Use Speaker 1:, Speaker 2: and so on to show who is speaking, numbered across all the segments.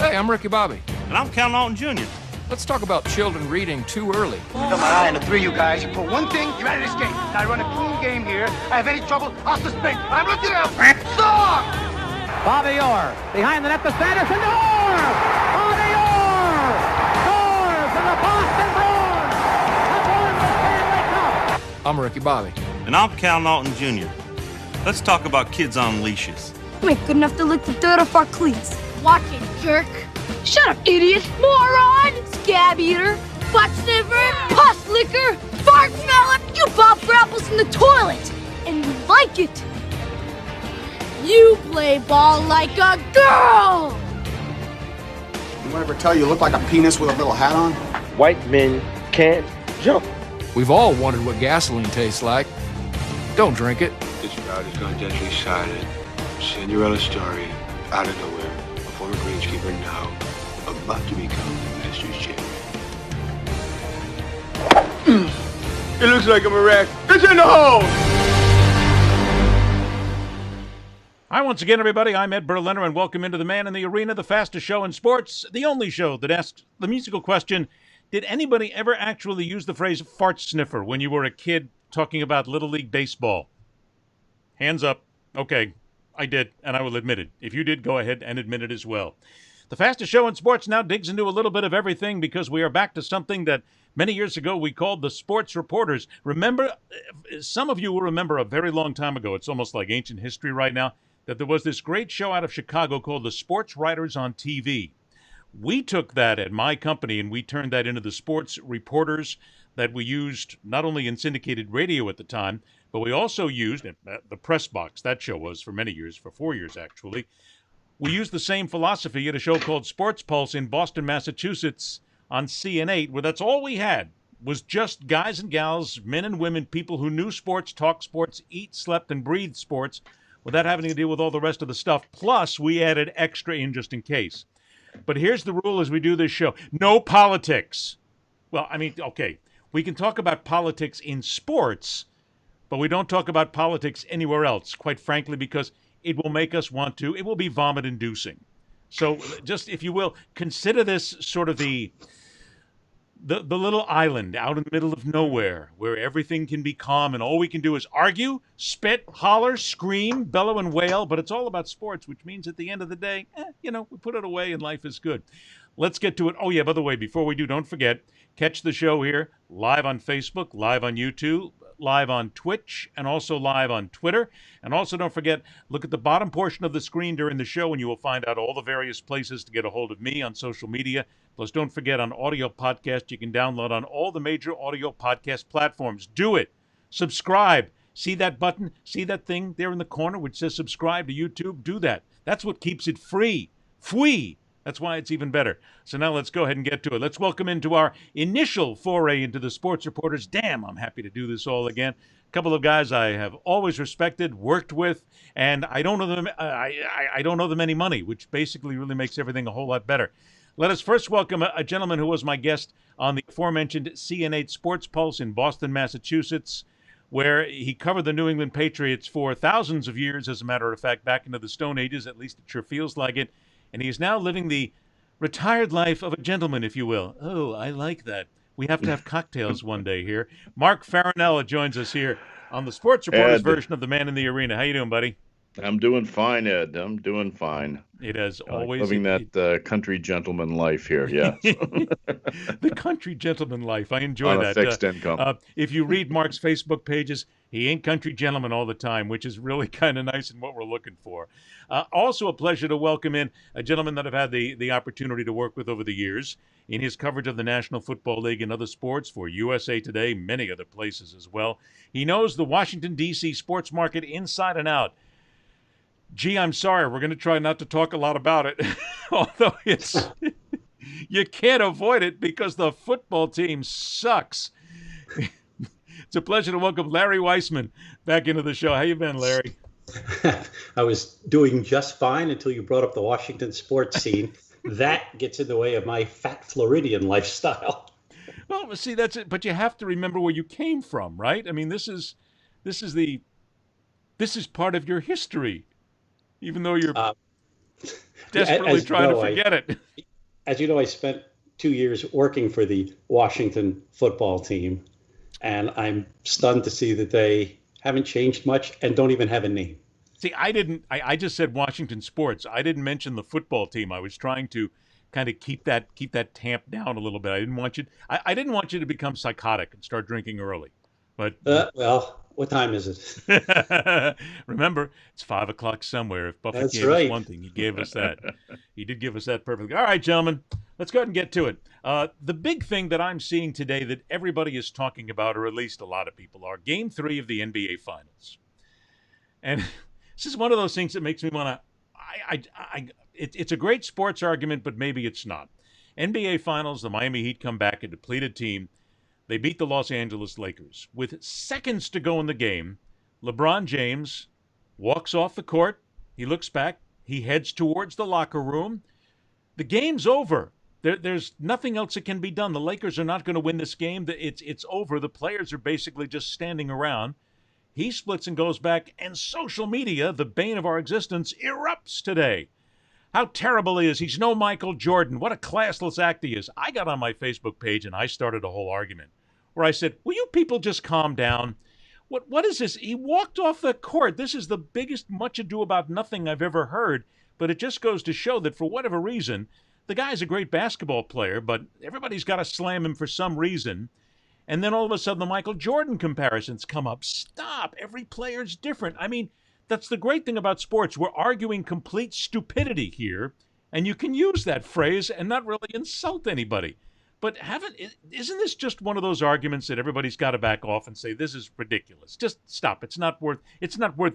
Speaker 1: Hey, I'm Ricky Bobby.
Speaker 2: And I'm Cal Naughton Jr.
Speaker 1: Let's talk about children reading too early.
Speaker 3: Got my eye on the three of you guys. For one thing, you're out of this game. I run a clean game here. I have any trouble, I'll suspend. I'm looking out. Stop!
Speaker 4: Bobby Orr behind the net to Sanderson. Orr! Bobby Orr! Scores for the Boston Bruins! Have won the Stanley Cup!
Speaker 1: I'm Ricky Bobby.
Speaker 2: And I'm Cal Naughton Jr. Let's talk about kids on leashes.
Speaker 5: You ain't good enough to lick the dirt off our cleats. Watch it, jerk. Shut up, idiot. Moron. Scab eater. Butt sniffer. Pus licker. Fart smeller. You bob for apples in the toilet. And you like it. You play ball like a girl.
Speaker 6: Anyone ever tell you look like a penis with a little hat on?
Speaker 7: White men can't jump.
Speaker 1: We've all wondered what gasoline tastes like. Don't drink it.
Speaker 8: This route is going deadly silent. Cinderella story, out of nowhere. A former greenskeeper now about to become the Masters champion.
Speaker 6: It looks like I'm a wreck. It's in the hole!
Speaker 9: Hi, once again, everybody. I'm Ed Berliner, and welcome into The Man in the Arena, the fastest show in sports, the only show that asks the musical question, did anybody ever actually use the phrase fart sniffer when you were a kid talking about Little League Baseball? Hands up. Okay, I did, and I will admit it. If you did, go ahead and admit it as well. The fastest show in sports now digs into a little bit of everything because we are back to something that many years ago we called the sports reporters. Remember, some of you will remember a very long time ago, it's almost like ancient history right now, that there was this great show out of Chicago called the Sports Writers on TV. We took that at my company and we turned that into the sports reporters that we used not only in syndicated radio at the time, but we also used the press box. That show was for many years, for 4 years actually. We used the same philosophy at a show called Sports Pulse in Boston, Massachusetts on CN8, where that's all we had was just guys and gals, men and women, people who knew sports, talked sports, eat, slept, and breathed sports without having to deal with all the rest of the stuff. Plus, we added extra in just in case. But here's the rule as we do this show. No politics. Well, I mean, okay, we can talk about politics in sports, but we don't talk about politics anywhere else, quite frankly, because it will make us want to. It will be vomit-inducing. So just, if you will, consider this sort of the little island out in the middle of nowhere where everything can be calm and all we can do is argue, spit, holler, scream, bellow, and wail. But it's all about sports, which means at the end of the day, we put it away and life is good. Let's get to it. Oh, yeah, by the way, before we do, don't forget, catch the show here live on Facebook, live on YouTube, live on Twitch, and also live on Twitter. And also don't forget, look at the bottom portion of the screen during the show and you will find out all the various places to get a hold of me on social media. Plus, don't forget, on audio podcast, you can download on all the major audio podcast platforms. Do it. Subscribe. See that button? See that thing there in the corner which says subscribe to YouTube? Do that. That's what keeps it free. Free. That's why it's even better. So now let's go ahead and get to it. Let's welcome into our initial foray into the sports reporters. Damn, I'm happy to do this all again. A couple of guys I have always respected, worked with, and I don't know them. I don't owe them any money, which basically really makes everything a whole lot better. Let us first welcome a gentleman who was my guest on the aforementioned CN8 Sports Pulse in Boston, Massachusetts, where he covered the New England Patriots for thousands of years, as a matter of fact, back into the Stone Ages. At least it sure feels like it. And he is now living the retired life of a gentleman, if you will. Oh, I like that. We have to have cocktails one day here. Mark Farinella joins us here on the Sports Reporters version of The Man in the Arena. How you doing, buddy?
Speaker 10: I'm doing fine, Ed. I'm doing fine.
Speaker 9: It has always
Speaker 10: living that country gentleman life here. Yeah,
Speaker 9: the country gentleman life. I enjoy
Speaker 10: on
Speaker 9: that.
Speaker 10: A fixed income.
Speaker 9: If you read Mark's Facebook pages, he ain't country gentleman all the time, which is really kind of nice and what we're looking for. Also, a pleasure to welcome in a gentleman that I've had the opportunity to work with over the years in his coverage of the National Football League and other sports for USA Today, many other places as well. He knows the Washington, D.C. sports market inside and out. Gee, I'm sorry. We're going to try not to talk a lot about it, although you can't avoid it because the football team sucks. It's a pleasure to welcome Larry Weisman back into the show. How you been, Larry?
Speaker 11: I was doing just fine until you brought up the Washington sports scene. That gets in the way of my fat Floridian lifestyle.
Speaker 9: Well, see, that's it. But you have to remember where you came from, right? I mean, this is part of your history. Even though you're Desperately trying to forget it.
Speaker 11: As you know, I spent 2 years working for the Washington football team, and I'm stunned to see that they haven't changed much and don't even have a name.
Speaker 9: See, I just said Washington sports. I didn't mention the football team. I was trying to kind of keep that tamp down a little bit. I didn't want you to become psychotic and start drinking early. But
Speaker 11: well, what time is it?
Speaker 9: Remember, it's 5 o'clock somewhere. If Buffett
Speaker 11: That's
Speaker 9: gave
Speaker 11: right.
Speaker 9: us one thing, he gave us that. He did give us that perfectly. All right, gentlemen, let's go ahead and get to it. The big thing that I'm seeing today that everybody is talking about, or at least a lot of people are, Game 3 of the NBA Finals. And this is one of those things that makes me want to. It's a great sports argument, but maybe it's not. NBA Finals, the Miami Heat come back, a depleted team. They beat the Los Angeles Lakers. With seconds to go in the game, LeBron James walks off the court. He looks back. He heads towards the locker room. The game's over. There's nothing else that can be done. The Lakers are not going to win this game. It's over. The players are basically just standing around. He splits and goes back, and social media, the bane of our existence, erupts today. How terrible he is. He's no Michael Jordan. What a classless act he is. I got on my Facebook page, and I started a whole argument where I said, will you people just calm down? What is this? He walked off the court. This is the biggest much ado about nothing I've ever heard, but it just goes to show that for whatever reason, the guy's a great basketball player, but everybody's got to slam him for some reason. And then all of a sudden the Michael Jordan comparisons come up. Stop. Every player's different. I mean, that's the great thing about sports. We're arguing complete stupidity here, and you can use that phrase and not really insult anybody. But isn't this just one of those arguments that everybody's got to back off and say, this is ridiculous? Just stop. It's not worth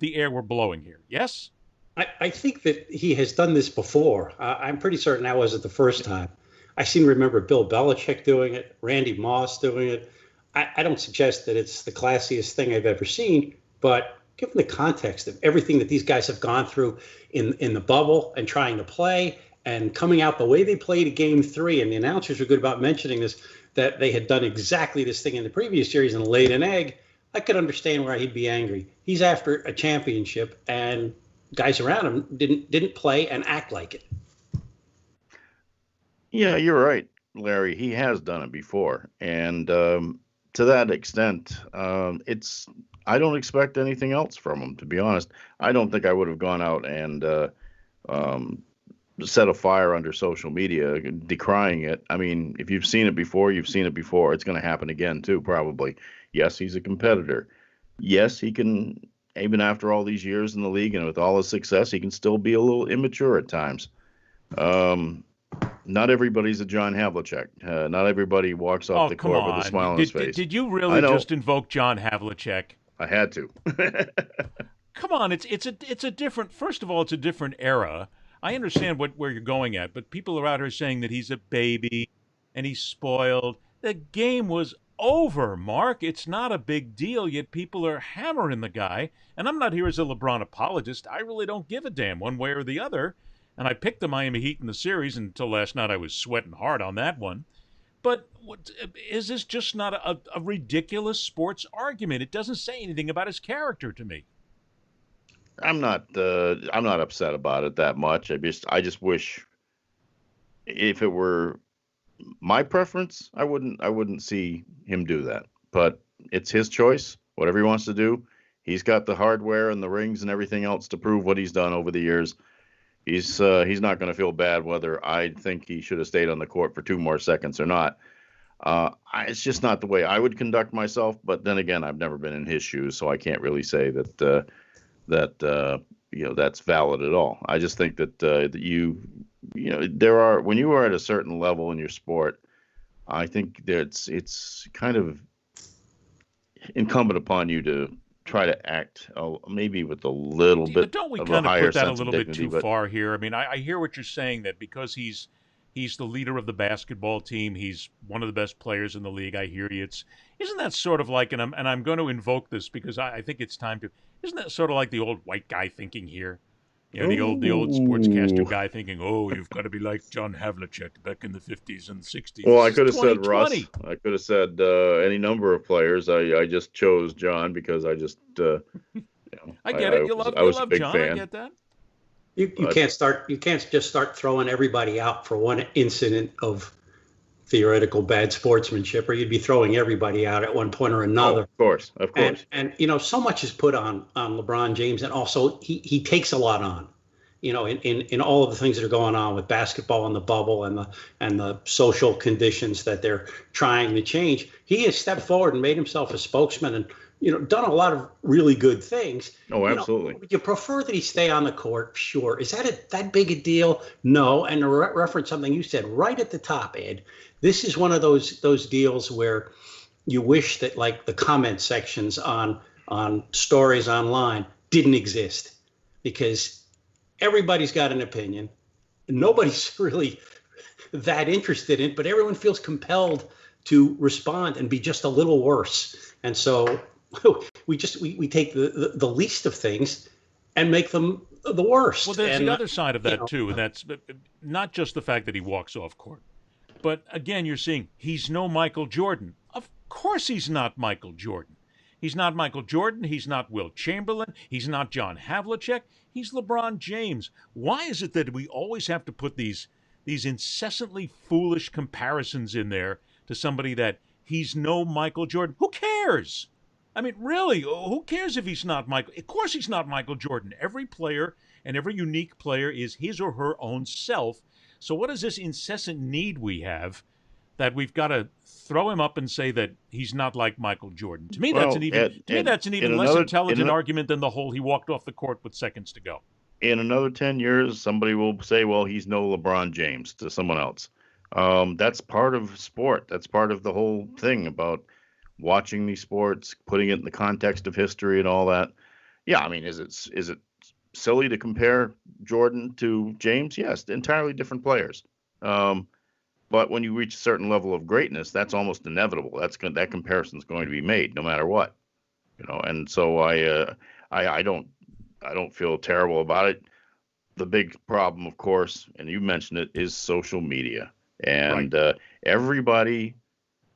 Speaker 9: the air we're blowing here. Yes?
Speaker 11: I think that he has done this before. I'm pretty certain that wasn't the first time. I seem to remember Bill Belichick doing it, Randy Moss doing it. I don't suggest that it's the classiest thing I've ever seen, but given the context of everything that these guys have gone through in the bubble and trying to play and coming out the way they played at Game 3, and the announcers were good about mentioning this, that they had done exactly this thing in the previous series and laid an egg, I could understand why he'd be angry. He's after a championship, and guys around him didn't play and act like it.
Speaker 10: Yeah, you're right, Larry. He has done it before, and to that extent, I don't expect anything else from him, to be honest. I don't think I would have gone out and set a fire under social media decrying it. I mean, if you've seen it before, you've seen it before. It's going to happen again, too, probably. Yes, he's a competitor. Yes, he can, even after all these years in the league and with all his success, he can still be a little immature at times. Not everybody's a John Havlicek. Not everybody walks off the court with a smile on his face.
Speaker 9: Did you really just invoke John Havlicek?
Speaker 10: I had to.
Speaker 9: Come on, it's a different. First of all, it's a different era. I understand where you're going at, but people are out here saying that he's a baby and he's spoiled. The game was over, Mark. It's not a big deal, yet people are hammering the guy. And I'm not here as a LeBron apologist. I really don't give a damn one way or the other. And I picked the Miami Heat in the series until last night. I was sweating hard on that one. But is this just not a ridiculous sports argument? It doesn't say anything about his character to me.
Speaker 10: I'm not upset about it that much. I just wish, if it were my preference, I wouldn't see him do that. But it's his choice. Whatever he wants to do, he's got the hardware and the rings and everything else to prove what he's done over the years. He's not going to feel bad whether I think he should have stayed on the court for 2 more seconds or not. It's just not the way I would conduct myself. But then again, I've never been in his shoes, so I can't really say that that's valid at all. I just think that when you are at a certain level in your sport, I think that it's kind of incumbent upon you to try to act maybe with a little bit
Speaker 9: don't we
Speaker 10: of
Speaker 9: kind
Speaker 10: a
Speaker 9: of
Speaker 10: higher
Speaker 9: put that a
Speaker 10: sense of
Speaker 9: little bit
Speaker 10: dignity,
Speaker 9: too far here? I mean, I hear what you're saying, that because he's the leader of the basketball team, he's one of the best players in the league. I hear you. Isn't that sort of like, and I'm going to invoke this because I think it's time to. Isn't that sort of like the old white guy thinking here? You know, the old sportscaster guy thinking, oh, you've got to be like John Havlicek back in the 50s and 60s.
Speaker 10: Well, I could have said Russ. I could have said any number of players. I just chose John because I just,
Speaker 9: I get it. You love
Speaker 10: a big
Speaker 9: John.
Speaker 10: fan.
Speaker 9: I get that.
Speaker 11: You can't just start throwing everybody out for one incident of theoretical bad sportsmanship, or you'd be throwing everybody out at one point or another.
Speaker 10: Of course.
Speaker 11: And so much is put on LeBron James, and also he takes a lot on. In all of the things that are going on with basketball and the bubble and the social conditions that they're trying to change, he has stepped forward and made himself a spokesman and done a lot of really good things.
Speaker 10: Oh, absolutely.
Speaker 11: Would you prefer that he stay on the court? Sure. Is that that big a deal? No. And to reference something you said right at the top, Ed, this is one of those deals where you wish that like the comment sections on stories online didn't exist, because everybody's got an opinion. Nobody's really that interested in it, but everyone feels compelled to respond and be just a little worse. And so we take the least of things and make them the worst.
Speaker 9: Well, there's the other side of that too, and that's not just the fact that he walks off court, but again, you're seeing he's no Michael Jordan. Of course he's not Michael Jordan. He's not Michael Jordan. He's not Wilt Chamberlain. He's not John Havlicek. He's LeBron James. Why is it that we always have to put these incessantly foolish comparisons in there to somebody that he's no Michael Jordan? Who cares? I mean, really, who cares if he's not Michael? Of course he's not Michael Jordan. Every player and every unique player is his or her own self. So what is this incessant need we have that we've got to throw him up and say that he's not like Michael Jordan? To me, that's an even less intelligent argument than the whole he walked off the court with seconds to go.
Speaker 10: In another 10 years, somebody will say, well, he's no LeBron James to someone else. That's part of sport. That's part of the whole thing about watching these sports, putting it in the context of history and all that. Yeah, I mean, is it silly to compare Jordan to James? Yes, entirely different players. But when you reach a certain level of greatness, that's almost inevitable. That comparison is going to be made no matter what, And so I don't feel terrible about it. The big problem, of course, and you mentioned it, is social media, and everybody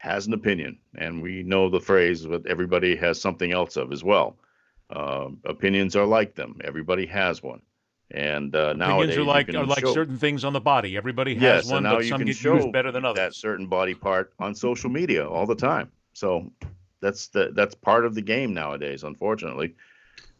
Speaker 10: has an opinion, and we know the phrase, but everybody has something else of as well. Opinions are like them. Everybody has one. And nowadays,
Speaker 9: opinions are like certain things on the body. Everybody has one, but some get used better than others.
Speaker 10: That certain body part on social media all the time. So that's part of the game nowadays, unfortunately.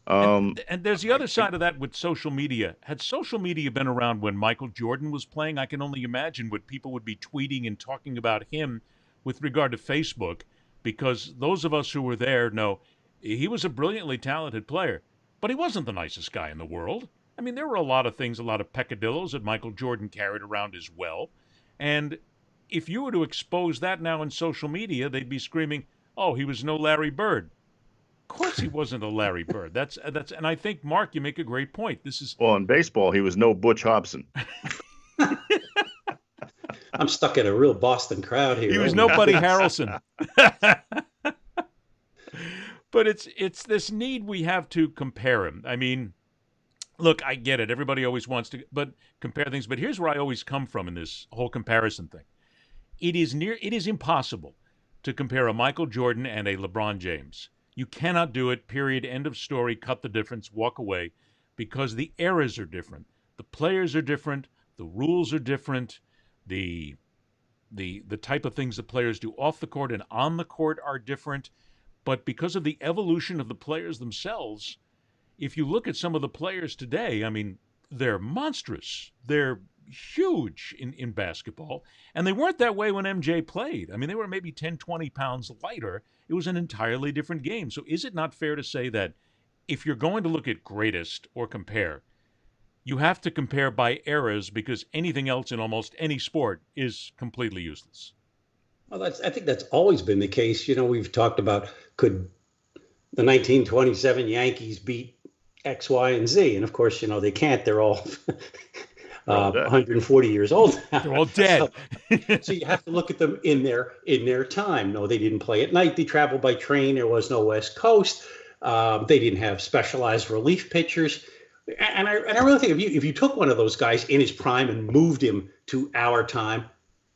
Speaker 9: And there's the other side of that with social media. Had social media been around when Michael Jordan was playing, I can only imagine what people would be tweeting and talking about him with regard to Facebook, because those of us who were there know he was a brilliantly talented player, but he wasn't the nicest guy in the world. I mean, there were a lot of things, a lot of peccadillos that Michael Jordan carried around as well. And if you were to expose that now in social media, they'd be screaming, oh, he was no Larry Bird. Of course he wasn't a Larry Bird. That's and I think, Mark, you make a great point.
Speaker 10: Well, in baseball, he was no Butch Hobson.
Speaker 11: I'm stuck in a real Boston crowd here.
Speaker 9: He was no Buddy Harrelson. But it's this need we have to compare him. I mean, look, I get it. Everybody always wants to compare things. But here's where I always come from in this whole comparison thing. It is impossible to compare a Michael Jordan and a LeBron James. You cannot do it, period, end of story, cut the difference, walk away, because the eras are different. The players are different. The rules are different. The type of things the players do off the court and on the court are different. But because of the evolution of the players themselves, if you look at some of the players today, I mean, they're monstrous. They're huge in basketball. And they weren't that way when MJ played. I mean, they were maybe 10, 20 pounds lighter. It was an entirely different game. So is it not fair to say that if you're going to look at greatest or compare, you have to compare by eras, because anything else in almost any sport is completely useless?
Speaker 11: Well, I think that's always been the case. We've talked about, could the 1927 Yankees beat X, Y, and Z? And of course, they can't. They're all 140 years old now.
Speaker 9: They're all dead.
Speaker 11: So you have to look at them in their time. No, they didn't play at night. They traveled by train. There was no West Coast. They didn't have specialized relief pitchers. And I really think if you took one of those guys in his prime and moved him to our time,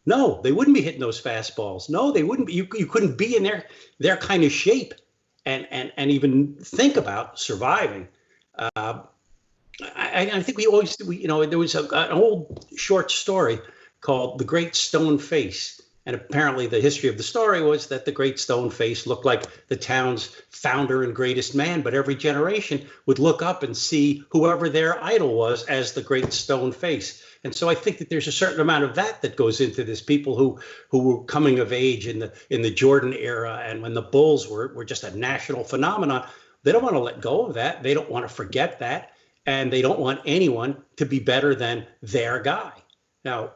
Speaker 11: no, they wouldn't be hitting those fastballs. No, they wouldn't be. You couldn't be in their kind of shape and even think about surviving. I think there was an old short story called The Great Stone Face. And apparently the history of the story was that the Great Stone Face looked like the town's founder and greatest man, but every generation would look up and see whoever their idol was as the Great Stone Face. And so I think that there's a certain amount of that goes into this. People who were coming of age in the Jordan era, and when the Bulls were just a national phenomenon, they don't want to let go of that. They don't want to forget that. And they don't want anyone to be better than their guy. Now,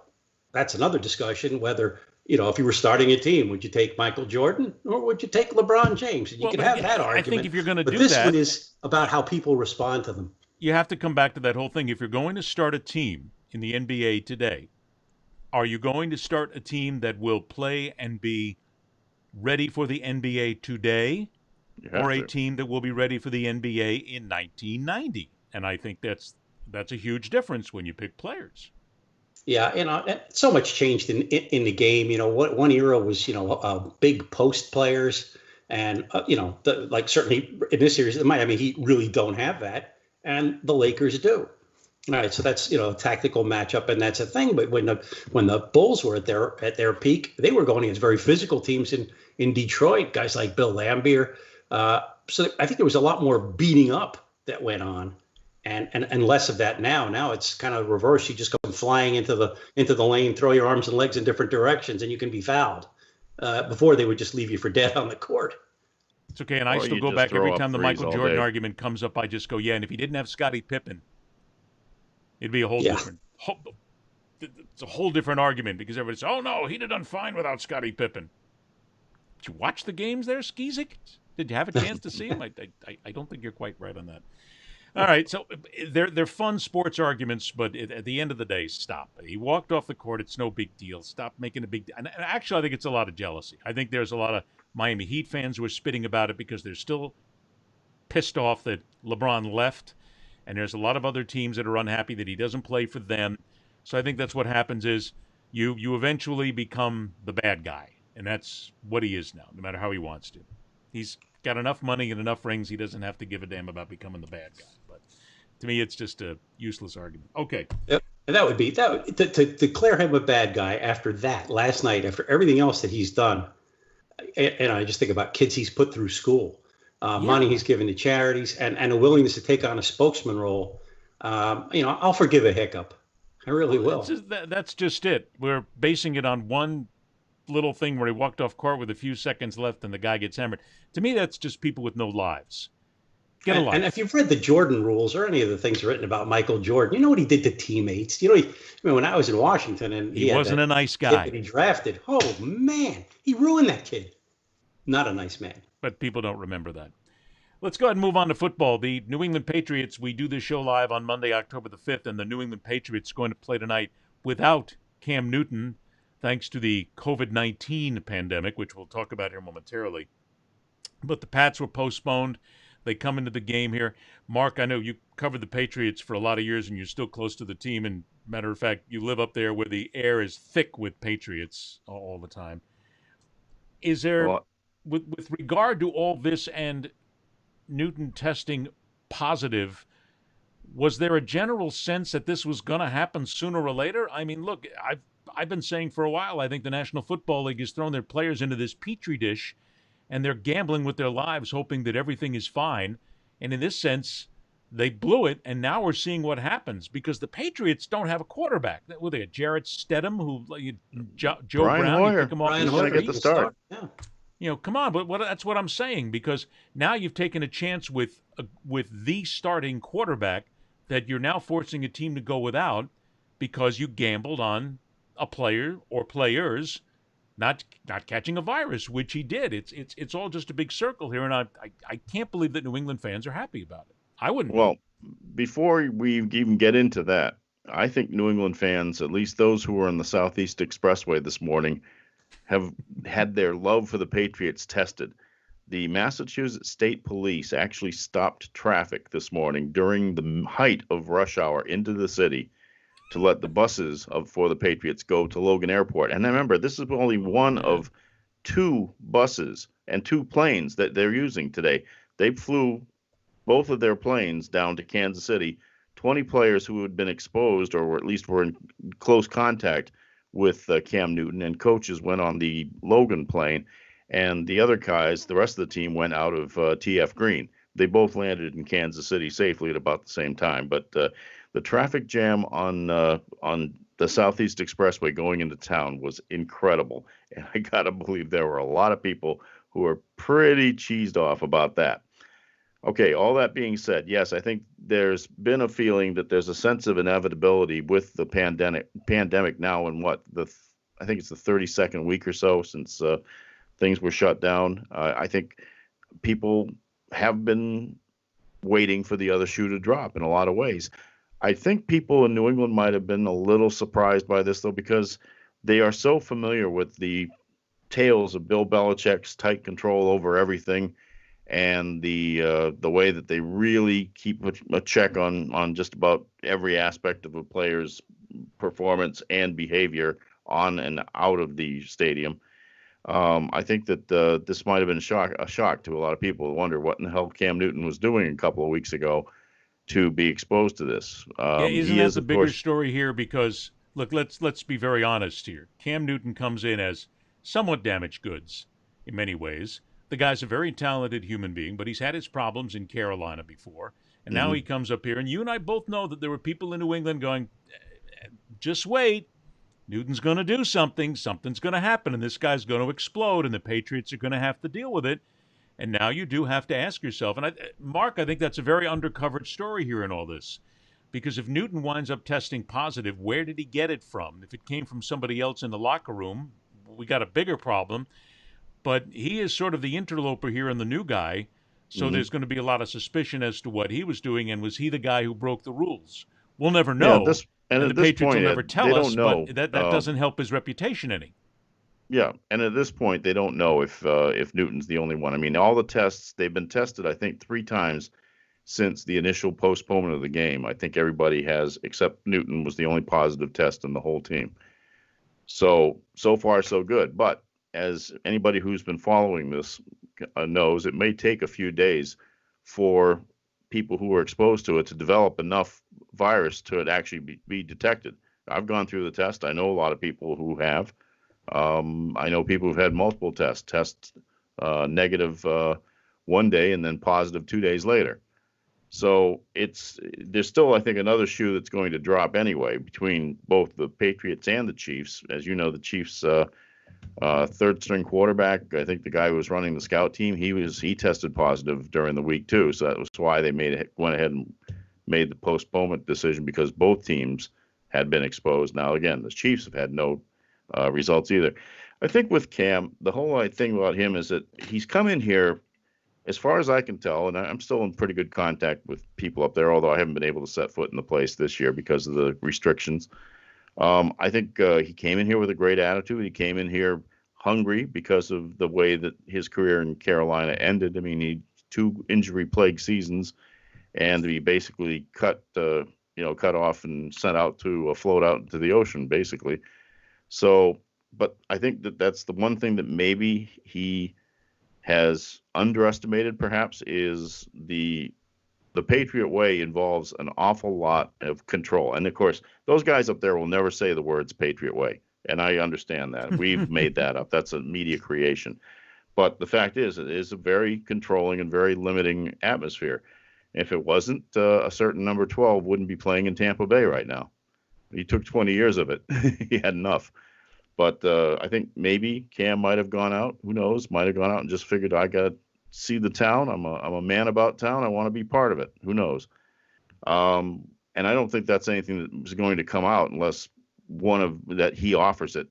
Speaker 11: that's another discussion, whether, if you were starting a team, would you take Michael Jordan or would you take LeBron James? And you can have that argument.
Speaker 9: I think if you're going to do that.
Speaker 11: But this one is about how people respond to them.
Speaker 9: You have to come back to that whole thing. If you're going to start a team in the NBA today, are you going to start a team that will play and be ready for the NBA today, or a team that will be ready for the NBA in 1990? And I think that's a huge difference when you pick players.
Speaker 11: Yeah, so much changed in the game. One era was, big post players, and certainly in this series, the Miami Heat really don't have that, and the Lakers do. All right, so that's a tactical matchup, and that's a thing. But when the Bulls were at their peak, they were going against very physical teams in Detroit, guys like Bill Laimbeer. So I think there was a lot more beating up that went on. And less of that now. Now it's kind of reverse. You just come flying into the lane, throw your arms and legs in different directions, and you can be fouled. Before they would just leave you for dead on the court.
Speaker 9: It's okay, and I still go back every time the Michael Jordan argument comes up. I just go, and if he didn't have Scottie Pippen, it'd be a whole different. It's a whole different argument because everybody says, "Oh no, he'd have done fine without Scottie Pippen." Did you watch the games there, Skeezik? Did you have a chance to see him? I don't think you're quite right on that. All right, so they're fun sports arguments, but at the end of the day, stop. He walked off the court. It's no big deal. Stop making a big deal. And actually, I think it's a lot of jealousy. I think there's a lot of Miami Heat fans who are spitting about it because they're still pissed off that LeBron left, and there's a lot of other teams that are unhappy that he doesn't play for them. So I think that's what happens is you eventually become the bad guy, and that's what he is now, no matter how he wants to. He's got enough money and enough rings, he doesn't have to give a damn about becoming the bad guy. But to me, it's just a useless argument. Okay.
Speaker 11: Yep. And that would be to declare him a bad guy after that last night, after everything else that he's done. And I just think about kids he's put through school, money he's given to charities, and a willingness to take on a spokesman role. I'll forgive a hiccup. I really will.
Speaker 9: That's just it. We're basing it on one little thing where he walked off court with a few seconds left and the guy gets hammered. To me, that's just people with no lives. Get a life. And
Speaker 11: if you've read the Jordan rules or any of the things written about Michael Jordan, you know what he did to teammates. When I was in Washington and
Speaker 9: he wasn't a nice guy.
Speaker 11: He drafted. Oh man, he ruined that kid. Not a nice man.
Speaker 9: But people don't remember that. Let's go ahead and move on to football. The New England Patriots, we do this show live on Monday, October the 5th, and the New England Patriots are going to play tonight without Cam Newton, thanks to the COVID-19 pandemic, which we'll talk about here momentarily. But the Pats were postponed. They come into the game here. Mark, I know you covered the Patriots for a lot of years, and you're still close to the team. And matter of fact, you live up there where the air is thick with Patriots all the time. Is there, with regard to all this and Newton testing positive, was there a general sense that this was going to happen sooner or later? I mean, look, I've been saying for a while, I think the National Football League has thrown their players into this petri dish, and they're gambling with their lives, hoping that everything is fine. And in this sense, they blew it, and now we're seeing what happens because the Patriots don't have a quarterback. Well, they had Jarrett Stidham, Joe
Speaker 10: Brian
Speaker 9: Brown.
Speaker 10: Hoyer.
Speaker 9: You pick him off
Speaker 10: Brian Hoyer get the start.
Speaker 11: Yeah.
Speaker 9: Come on, but that's what I'm saying, because now you've taken a chance with the starting quarterback that you're now forcing a team to go without because you gambled on a player or players not catching a virus, which he did. It's all just a big circle here, and I can't believe that New England fans are happy about it. I wouldn't.
Speaker 10: Well, before we even get into that, I think New England fans, at least those who were on the Southeast Expressway this morning, have had their love for the Patriots tested. The Massachusetts State Police actually stopped traffic this morning during the height of rush hour into the city to let the buses for the Patriots go to Logan Airport. And remember, this is only one of two buses and two planes that they're using today. They flew both of their planes down to Kansas City 20 players who had been exposed or at least were in close contact with Cam Newton, and coaches went on the Logan plane, and the other guys, the rest of the team, went out of TF Green. They both landed in Kansas City safely at about the same time. But the traffic jam on the Southeast Expressway going into town was incredible, and I gotta believe there were a lot of people who were pretty cheesed off about that. Okay, all that being said, yes, I think there's been a feeling that there's a sense of inevitability with the pandemic now in I think it's the 32nd week or so since things were shut down. I think people have been waiting for the other shoe to drop in a lot of ways. I think people in New England might have been a little surprised by this, though, because they are so familiar with the tales of Bill Belichick's tight control over everything, and the way that they really keep a check on just about every aspect of a player's performance and behavior on and out of the stadium. I think that this might have been a shock to a lot of people who wonder what in the hell Cam Newton was doing a couple of weeks ago to be exposed to this.
Speaker 9: Isn't that the bigger story here? Because, look, let's be very honest here. Cam Newton comes in as somewhat damaged goods in many ways. The guy's a very talented human being, but he's had his problems in Carolina before. And now he comes up here. And you and I both know that there were people in New England going, just wait. Newton's going to do something. Something's going to happen. And this guy's going to explode. And the Patriots are going to have to deal with it. And now you do have to ask yourself. And Mark, I think that's a very undercovered story here in all this. Because if Newton winds up testing positive, where did he get it from? If it came from somebody else in the locker room, we got a bigger problem. But he is sort of the interloper here and the new guy, so there's going to be a lot of suspicion as to what he was doing, and was he the guy who broke the rules? We'll never know, and the Patriots will never tell us, but that doesn't help his reputation any.
Speaker 10: Yeah, and at this point, they don't know if Newton's the only one. I mean, all the tests, they've been tested, I think, 3 times since the initial postponement of the game. I think everybody has, except Newton was the only positive test in the whole team. So far, so good, but as anybody who's been following this knows, it may take a few days for people who are exposed to it to develop enough virus to it actually be detected. I've gone through the test. I know a lot of people who have. I know people who've had multiple tests negative one day and then positive 2 days later. So there's still, I think, another shoe that's going to drop anyway between both the Patriots and the Chiefs. As you know, the Chiefs' third string quarterback, I think the guy who was running the scout team, he tested positive during the week too. So that was why they went ahead and made the postponement decision, because both teams had been exposed. Now, again, the Chiefs have had no results either. I think with Cam, the whole thing about him is that he's come in here, as far as I can tell, and I'm still in pretty good contact with people up there, although I haven't been able to set foot in the place this year because of the restrictions. I think he came in here with a great attitude. He came in here hungry because of the way that his career in Carolina ended. I mean, he 2 injury-plagued seasons, and he basically cut off and sent out to float out into the ocean, basically. So, but I think that's the one thing that maybe he has underestimated, perhaps, is the Patriot way involves an awful lot of control. And of course, those guys up there will never say the words Patriot way. And I understand that. We've made that up. That's a media creation. But the fact is, it is a very controlling and very limiting atmosphere. If it wasn't, a certain number 12 wouldn't be playing in Tampa Bay right now. He took 20 years of it. He had enough. But I think maybe Cam might have gone out. Who knows? Might have gone out and just figured, I got to see the town. I'm a man about town. I want to be part of it. Who knows? And I don't think that's anything that is going to come out unless that he offers it,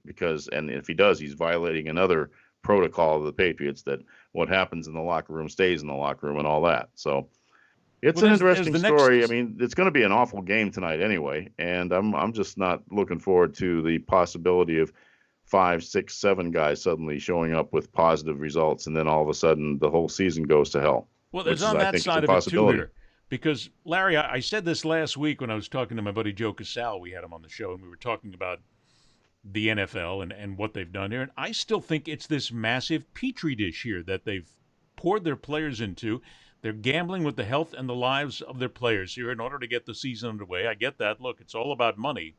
Speaker 10: and if he does, he's violating another protocol of the Patriots, that what happens in the locker room stays in the locker room and all that. So it's an interesting story. I mean, it's going to be an awful game tonight anyway, and I'm just not looking forward to the possibility of 5, 6, 7 guys suddenly showing up with positive results, and then all of a sudden the whole season goes to hell.
Speaker 9: Well, there's on that side of it too here. Because, Larry, I said this last week when I was talking to my buddy Joe Casal. We had him on the show, and we were talking about the NFL and what they've done here. And I still think it's this massive petri dish here that they've poured their players into. They're gambling with the health and the lives of their players here in order to get the season underway. I get that. Look, it's all about money.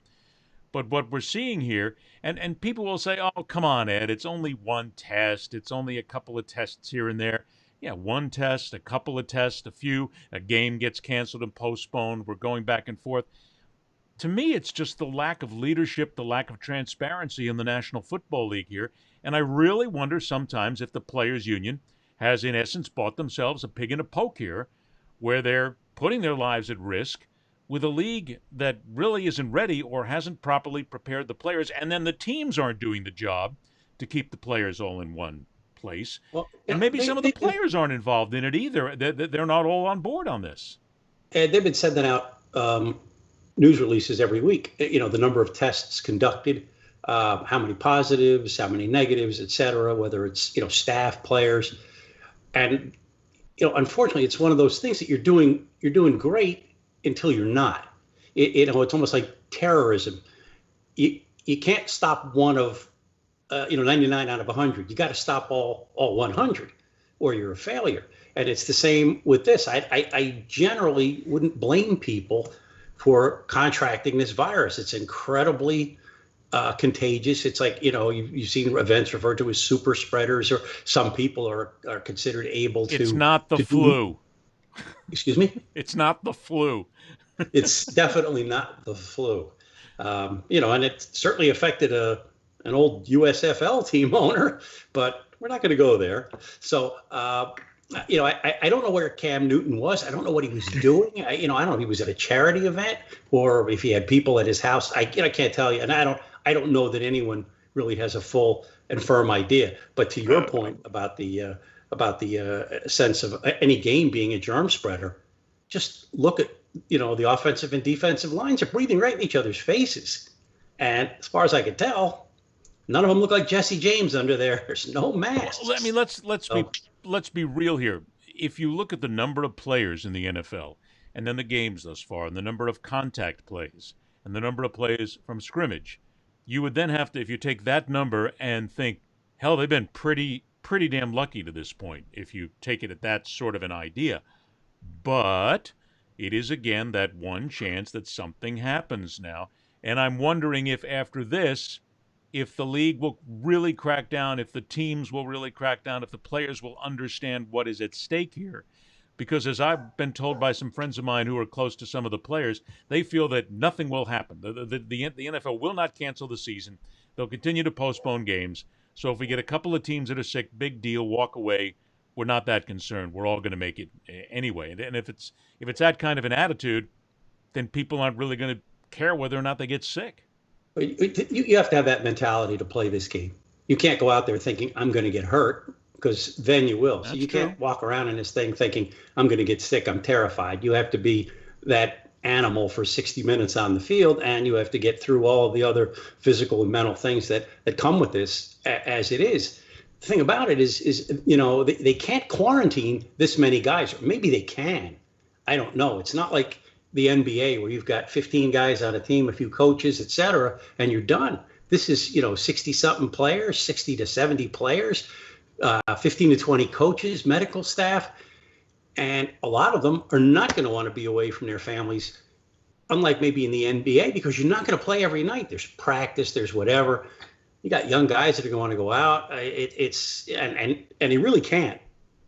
Speaker 9: But what we're seeing here, and people will say, oh, come on, Ed, it's only one test. It's only a couple of tests here and there. Yeah, one test, a couple of tests, a game gets canceled and postponed. We're going back and forth. To me, it's just the lack of leadership, the lack of transparency in the National Football League here. And I really wonder sometimes if the Players Union has, in essence, bought themselves a pig in a poke here, where they're putting their lives at risk with a league that really isn't ready or hasn't properly prepared the players, and then the teams aren't doing the job to keep the players all in one place.
Speaker 11: Well,
Speaker 9: and maybe some of the players aren't involved in it either. They're not all on board on this.
Speaker 11: And they've been sending out news releases every week. You know, the number of tests conducted, how many positives, how many negatives, et cetera, whether it's, staff, players. And, unfortunately, it's one of those things that you're doing great until you're not. It's almost like terrorism. You can't stop one of, 99 out of 100. You got to stop all 100 or you're a failure. And it's the same with this. I generally wouldn't blame people for contracting this virus. It's incredibly contagious. It's like, you've seen events referred to as super spreaders, or some people are considered able to.
Speaker 9: It's not the flu.
Speaker 11: Excuse me?
Speaker 9: It's not the flu.
Speaker 11: It's definitely not the flu. And it certainly affected an old USFL team owner, but we're not going to go there. So, I don't know where Cam Newton was. I don't know what he was doing. I don't know if he was at a charity event or if he had people at his house. I can't tell you. And I don't know that anyone really has a full and firm idea. But to your point about the sense of any game being a germ spreader, just look at, the offensive and defensive lines are breathing right in each other's faces. And as far as I can tell, none of them look like Jesse James under there. There's no masks.
Speaker 9: Well, I mean, let's be real here. If you look at the number of players in the NFL and then the games thus far and the number of contact plays and the number of plays from scrimmage, you would then have to, if you take that number and think, hell, they've been pretty damn lucky to this point, if you take it at that sort of an idea. But it is, again, that one chance that something happens now. And I'm wondering if after this, if the league will really crack down, if the teams will really crack down, if the players will understand what is at stake here. Because as I've been told by some friends of mine who are close to some of the players, they feel that nothing will happen. The NFL will not cancel the season. They'll continue to postpone games. So if we get a couple of teams that are sick, big deal, walk away, we're not that concerned. We're all going to make it anyway. And if it's that kind of an attitude, then people aren't really going to care whether or not they get sick.
Speaker 11: You have to have that mentality to play this game. You can't go out there thinking, I'm going to get hurt, because then you will. So you can't walk around in this thing thinking, I'm going to get sick, I'm terrified. You have to be that animal for 60 minutes on the field, and you have to get through all of the other physical and mental things that come with this as it is. The thing about it is they can't quarantine this many guys. Or maybe they can. I don't know. It's not like the NBA where you've got 15 guys on a team, a few coaches, et cetera, and you're done. This is, 60-something players, 60 to 70 players, 15 to 20 coaches, medical staff, and a lot of them are not going to want to be away from their families, unlike maybe in the NBA, because you're not going to play every night. There's practice, there's whatever. You got young guys that are going to want to go out. And they really can't.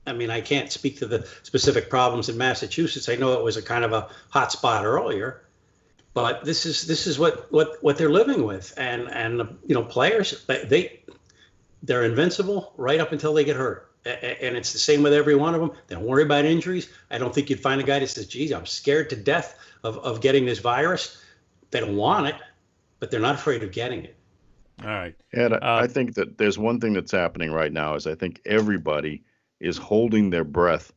Speaker 11: I mean, I can't speak to the specific problems in Massachusetts. I know it was a kind of a hot spot earlier, but this is what they're living with. And players, they're invincible right up until they get hurt. And it's the same with every one of them. They don't worry about injuries. I don't think you'd find a guy that says, geez, I'm scared to death of getting this virus. They don't want it, but they're not afraid of getting it.
Speaker 9: All right.
Speaker 10: And I think that there's one thing that's happening right now is I think everybody is holding their breath,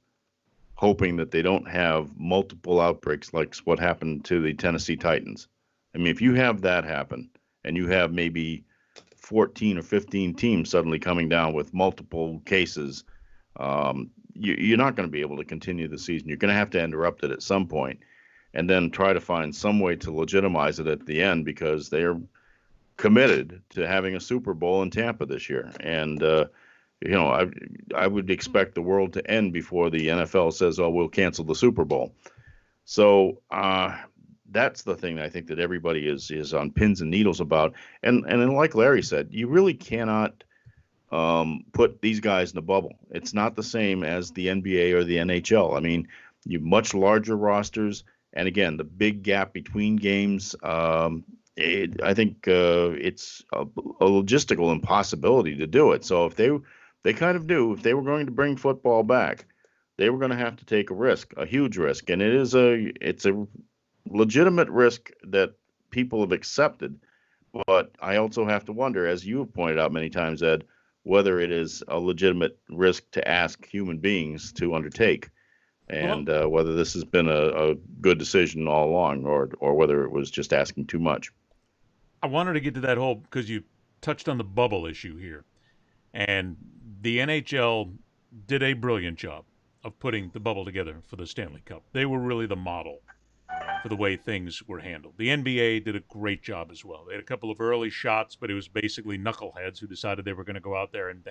Speaker 10: hoping that they don't have multiple outbreaks like what happened to the Tennessee Titans. I mean, if you have that happen and you have maybe 14 or 15 teams suddenly coming down with multiple cases, you're not going to be able to continue the season. You're going to have to interrupt it at some point and then try to find some way to legitimize it at the end, because they're committed to having a Super Bowl in Tampa this year. And I would expect the world to end before the NFL says, "Oh, we'll cancel the Super Bowl." So that's the thing I think that everybody is on pins and needles about. And then, like Larry said, you really cannot put these guys in a bubble. It's not the same as the NBA or the NHL. I mean, you have much larger rosters, and again, the big gap between games. I think it's a logistical impossibility to do it. So if they kind of knew if they were going to bring football back, they were going to have to take a risk, a huge risk, and it's a legitimate risk that people have accepted. But I also have to wonder, as you have pointed out many times, Ed, whether it is a legitimate risk to ask human beings to undertake, and whether this has been a good decision all along, or whether it was just asking too much.
Speaker 9: I wanted to get to that whole, because you touched on the bubble issue here, and the NHL did a brilliant job of putting the bubble together for the Stanley Cup. They were really the model for the way things were handled. The NBA did a great job as well. They had a couple of early shots, but it was basically knuckleheads who decided they were going to go out there and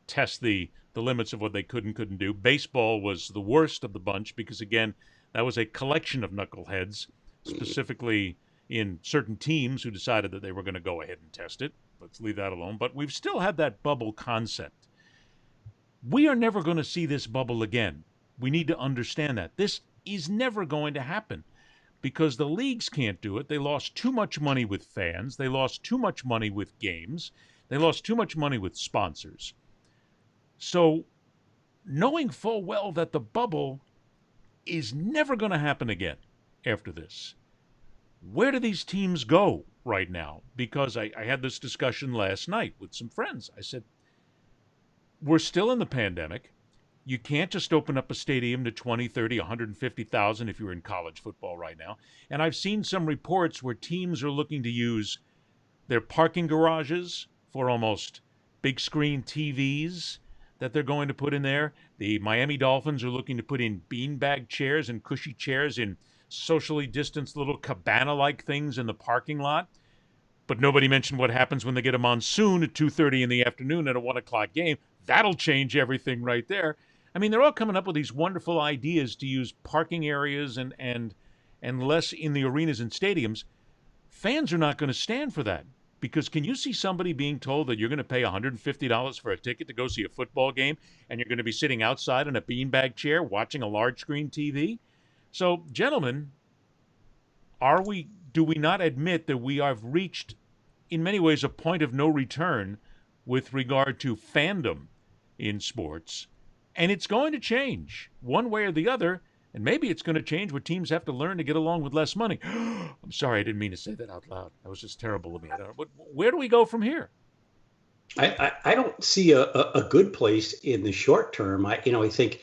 Speaker 9: test the limits of what they could and couldn't do. Baseball was the worst of the bunch because, again, that was a collection of knuckleheads, specifically in certain teams who decided that they were going to go ahead and test it. Let's leave that alone. But we've still had that bubble concept. We are never going to see this bubble again. We need to understand that. This is never going to happen because the leagues can't do it. They lost too much money with fans. They lost too much money with games. They lost too much money with sponsors. So knowing full well that the bubble is never going to happen again after this, where do these teams go right now? Because I had this discussion last night with some friends. I said, we're still in the pandemic. You can't just open up a stadium to 20, 30, 150,000 if you're in college football right now. And I've seen some reports where teams are looking to use their parking garages for almost big screen TVs that they're going to put in there. The Miami Dolphins are looking to put in beanbag chairs and cushy chairs in socially distanced little cabana-like things in the parking lot. But nobody mentioned what happens when they get a monsoon at 2:30 in the afternoon at a 1 o'clock game. That'll change everything right there. I mean, they're all coming up with these wonderful ideas to use parking areas and less in the arenas and stadiums. Fans are not going to stand for that. Because can you see somebody being told that you're going to pay $150 for a ticket to go see a football game and you're going to be sitting outside in a beanbag chair watching a large screen TV? So, gentlemen, do we not admit that we have reached, in many ways, a point of no return with regard to fandom in sports? And it's going to change one way or the other. And maybe it's going to change where teams have to learn to get along with less money. I'm sorry, I didn't mean to say that out loud. That was just terrible of me. Where do we go from here?
Speaker 11: I don't see a good place in the short term. I think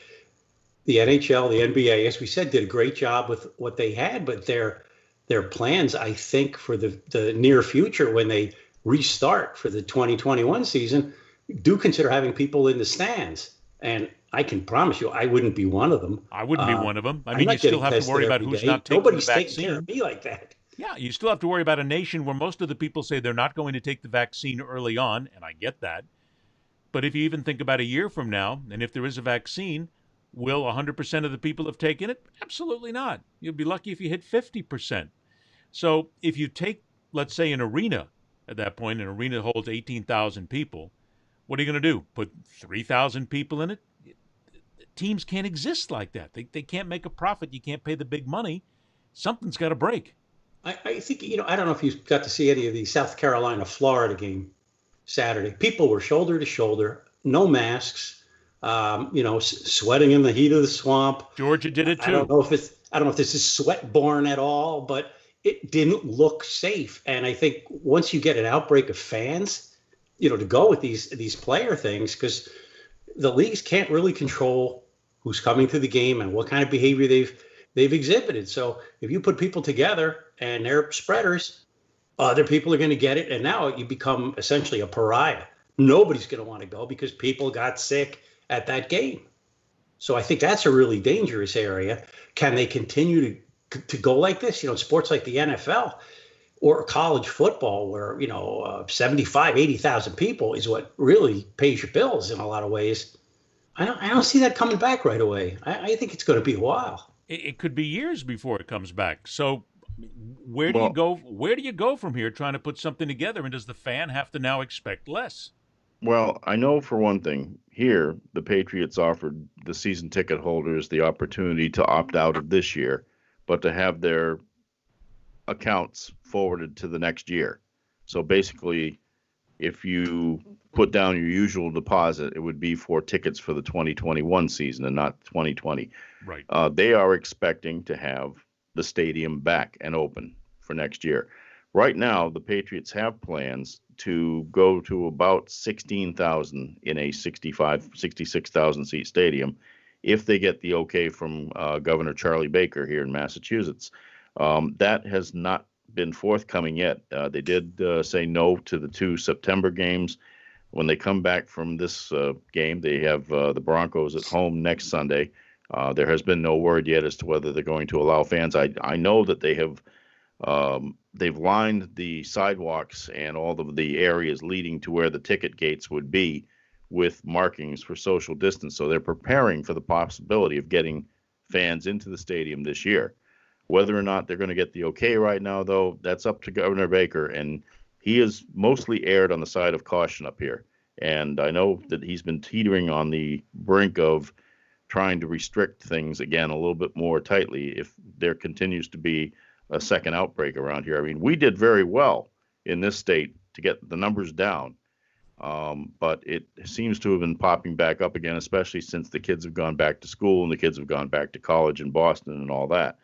Speaker 11: the NHL, the NBA, as we said, did a great job with what they had, but their plans, I think, for the near future when they restart for the 2021 season, do consider having people in the stands. And I can promise you, I wouldn't be one of them.
Speaker 9: I wouldn't be one of them. I mean, you still have to worry about who's not taking
Speaker 11: Nobody's
Speaker 9: the vaccine.
Speaker 11: Taking care of me like that.
Speaker 9: Yeah, you still have to worry about a nation where most of the people say they're not going to take the vaccine early on, and I get that. But if you even think about a year from now, and if there is a vaccine, will 100% of the people have taken it? Absolutely not. You'll be lucky if you hit 50%. So if you take, let's say, an arena at that point, an arena holds 18,000 people, what are you going to do? Put 3,000 people in it? Teams can't exist like that. They can't make a profit. You can't pay the big money. Something's got to break.
Speaker 11: I think, I don't know if you got to see any of the South Carolina, Florida game Saturday. People were shoulder to shoulder, no masks, sweating in the heat of the swamp.
Speaker 9: Georgia did it too.
Speaker 11: I don't know if this is sweat borne at all, but it didn't look safe. And I think once you get an outbreak of fans, to go with these player things, because the leagues can't really control who's coming to the game and what kind of behavior they've exhibited. So if you put people together and they're spreaders, other people are going to get it. And now you become essentially a pariah. Nobody's going to want to go because people got sick at that game. So I think that's a really dangerous area. Can they continue to go like this? Sports like the NFL, or college football where, 75, 80,000 people is what really pays your bills in a lot of ways. I don't see that coming back right away. I think it's going to be a while.
Speaker 9: It could be years before it comes back. So where do you go? Where do you go from here trying to put something together? And does the fan have to now expect less?
Speaker 10: Well, I know for one thing, here, the Patriots offered the season ticket holders the opportunity to opt out of this year, but to have their accounts forwarded to the next year. So basically, if you put down your usual deposit, it would be for tickets for the 2021 season and not 2020.
Speaker 9: Right.
Speaker 10: They are expecting to have the stadium back and open for next year. Right now, the Patriots have plans to go to about 16,000 in a 66,000 seat stadium if they get the okay from Governor Charlie Baker here in Massachusetts. That has not been forthcoming yet. They did say no to the 2 September games. When they come back from this game, they have the Broncos at home next Sunday. There has been no word yet as to whether they're going to allow fans. I know that they have they've lined the sidewalks and all of the areas leading to where the ticket gates would be with markings for social distance. So they're preparing for the possibility of getting fans into the stadium this year. Whether or not they're going to get the okay right now, though, that's up to Governor Baker, and he has mostly erred on the side of caution up here. And I know that he's been teetering on the brink of trying to restrict things again a little bit more tightly if there continues to be a second outbreak around here. I mean, we did very well in this state to get the numbers down, but it seems to have been popping back up again, especially since the kids have gone back to school and the kids have gone back to college in Boston and all that.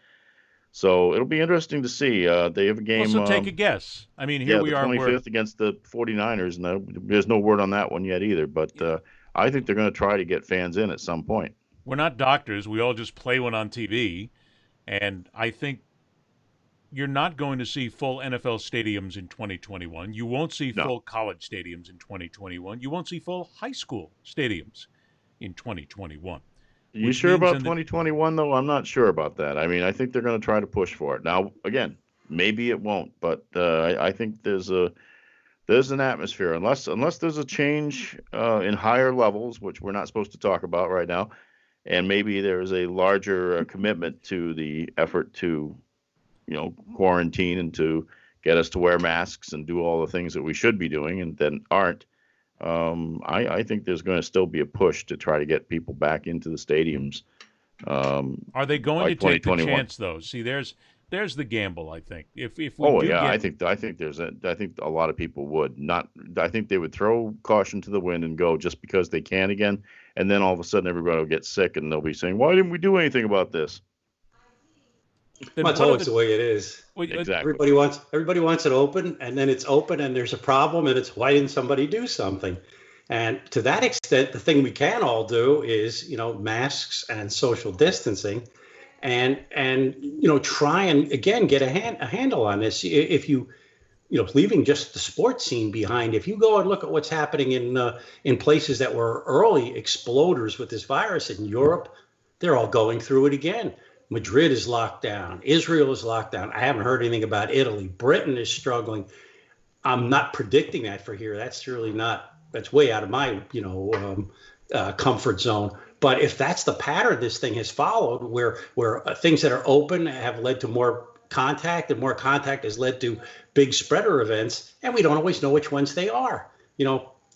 Speaker 10: So it'll be interesting to see. They have a game.
Speaker 9: So take a guess. I mean, here we are.
Speaker 10: The 25th against the 49ers, and there's no word on that one yet either. But I think they're going to try to get fans in at some point.
Speaker 9: We're not doctors. We all just play one on TV. And I think you're not going to see full NFL stadiums in 2021. You won't see full college stadiums in 2021. You won't see full high school stadiums in 2021.
Speaker 10: You sure about 2021, though? I'm not sure about that. I mean, I think they're going to try to push for it. Now, again, maybe it won't, but I think there's an atmosphere. Unless there's a change in higher levels, which we're not supposed to talk about right now, and maybe there's a larger commitment to the effort to, quarantine and to get us to wear masks and do all the things that we should be doing and then aren't. I think there's going to still be a push to try to get people back into the stadiums.
Speaker 9: Are they going to take the chance, though? See, there's the gamble. I think if we
Speaker 10: I think a lot of people would not. I think they would throw caution to the wind and go just because they can again, and then all of a sudden everybody will get sick and they'll be saying, "Why didn't we do anything about this?"
Speaker 11: That's always the way it is.
Speaker 10: Exactly.
Speaker 11: Everybody wants it open, and then it's open, and there's a problem, and it's why didn't somebody do something? And to that extent, the thing we can all do is, masks and social distancing, and try and again get a handle on this. If you leaving just the sports scene behind, if you go and look at what's happening in places that were early exploders with this virus in Europe, they're all going through it again. Madrid is locked down. Israel is locked down. I haven't heard anything about Italy. Britain is struggling. I'm not predicting that for here. That's way out of my, comfort zone. But if that's the pattern this thing has followed, where things that are open have led to more contact, and more contact has led to big spreader events, and we don't always know which ones they are.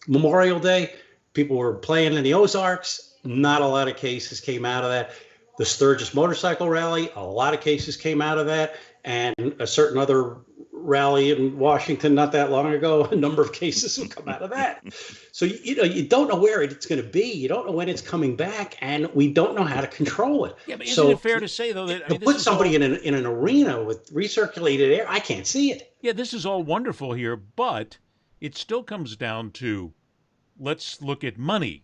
Speaker 11: Memorial Day, people were playing in the Ozarks. Not a lot of cases came out of that. The Sturgis Motorcycle Rally, a lot of cases came out of that. And a certain other rally in Washington not that long ago, a number of cases have come out of that. So, you don't know where it's going to be. You don't know when it's coming back, and we don't know how to control it.
Speaker 9: Yeah, but isn't it fair to say, though, that
Speaker 11: to put somebody in an arena with recirculated air, I can't see it.
Speaker 9: Yeah, this is all wonderful here, but it still comes down to let's look at money.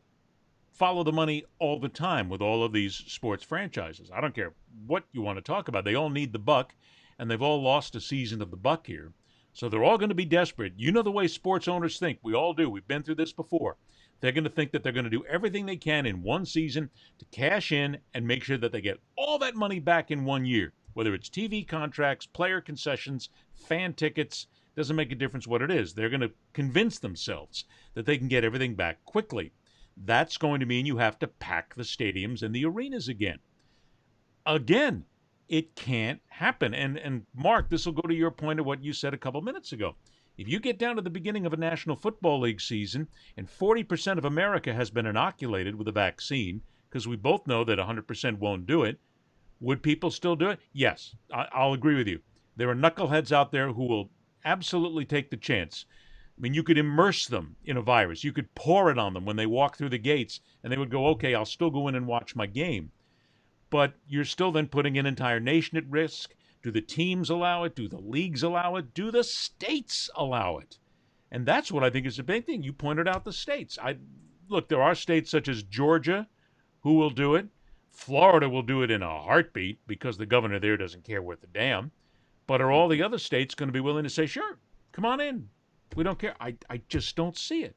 Speaker 9: Follow the money all the time with all of these sports franchises. I don't care what you want to talk about. They all need the buck, and they've all lost a season of the buck here. So they're all going to be desperate. You know the way sports owners think. We all do. We've been through this before. They're going to think that they're going to do everything they can in one season to cash in and make sure that they get all that money back in 1 year, whether it's TV contracts, player concessions, fan tickets, doesn't make a difference what it is. They're going to convince themselves that they can get everything back quickly. That's going to mean you have to pack the stadiums and the arenas again. Again, it can't happen. And Mark, this will go to your point of what you said a couple minutes ago. If you get down to the beginning of a National Football League season and 40% of America has been inoculated with a vaccine, because we both know that 100% won't do it, would people still do it? Yes, I'll agree with you. There are knuckleheads out there who will absolutely take the chance. I mean, you could immerse them in a virus. You could pour it on them when they walk through the gates, and they would go, okay, I'll still go in and watch my game. But you're still then putting an entire nation at risk. Do the teams allow it? Do the leagues allow it? Do the states allow it? And that's what I think is a big thing. You pointed out the states. Look, there are states such as Georgia who will do it. Florida will do it in a heartbeat because the governor there doesn't care worth a damn. But are all the other states going to be willing to say, sure, come on in? We don't care. I just don't see it.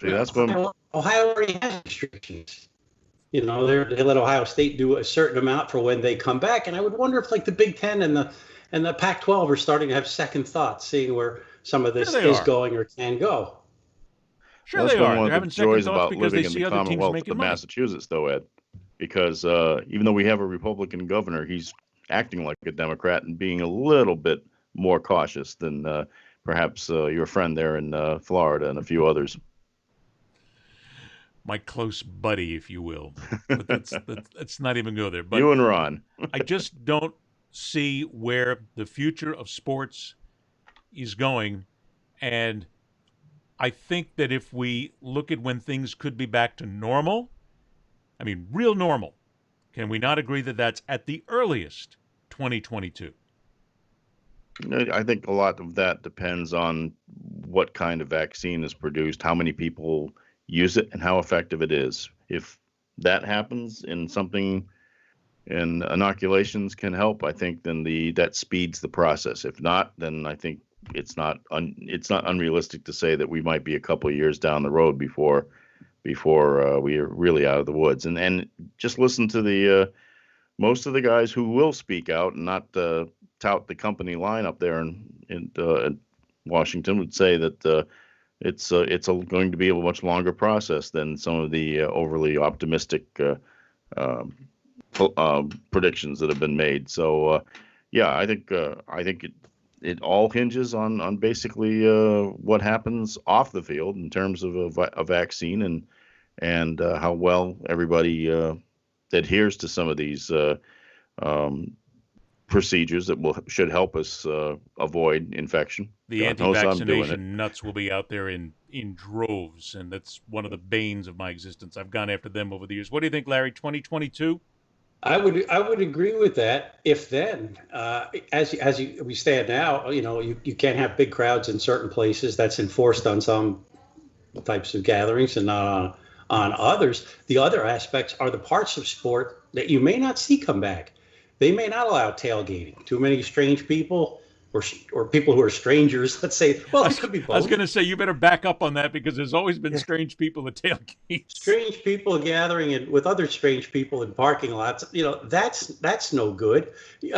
Speaker 10: See, that's when
Speaker 11: Ohio already has restrictions. You know, they let Ohio State do a certain amount for when they come back, and I would wonder if like the Big Ten and the Pac-12 are starting to have second thoughts, seeing where some of this is going or can go.
Speaker 9: Sure, they are. They're having second thoughts because they see other teams making
Speaker 10: of
Speaker 9: money.
Speaker 10: Massachusetts, though, Ed, because even though we have a Republican governor, he's acting like a Democrat and being a little bit more cautious than perhaps your friend there in Florida and a few others.
Speaker 9: My close buddy, if you will. But let's not even go there. But
Speaker 10: you and Ron.
Speaker 9: I just don't see where the future of sports is going. And I think that if we look at when things could be back to normal, I mean, real normal, can we not agree that that's at the earliest 2022?
Speaker 10: I think a lot of that depends on what kind of vaccine is produced, how many people use it, and how effective it is. If that happens and something and inoculations can help, I think then that speeds the process. If not, then I think it's not unrealistic to say that we might be a couple of years down the road before we are really out of the woods. And just listen to the most of the guys who will speak out and not tout the company line up there in Washington would say that it's going to be a much longer process than some of the overly optimistic predictions that have been made. So yeah, I think it all hinges on basically what happens off the field in terms of a vaccine and how well everybody adheres to some of these procedures that should help us avoid infection.
Speaker 9: The anti-vaccination nuts will be out there in droves, and that's one of the banes of my existence. I've gone after them over the years. What do you think, Larry? 2022?
Speaker 11: I would agree with that. If then, as we stand now, you can't have big crowds in certain places. That's enforced on some types of gatherings and not on others. The other aspects are the parts of sport that you may not see come back. They may not allow tailgating. Too many strange people or people who are strangers, let's say. Well, it could be both.
Speaker 9: I was going to say, you better back up on that because there's always been strange people at tailgates.
Speaker 11: Strange people gathering with other strange people in parking lots. That's no good.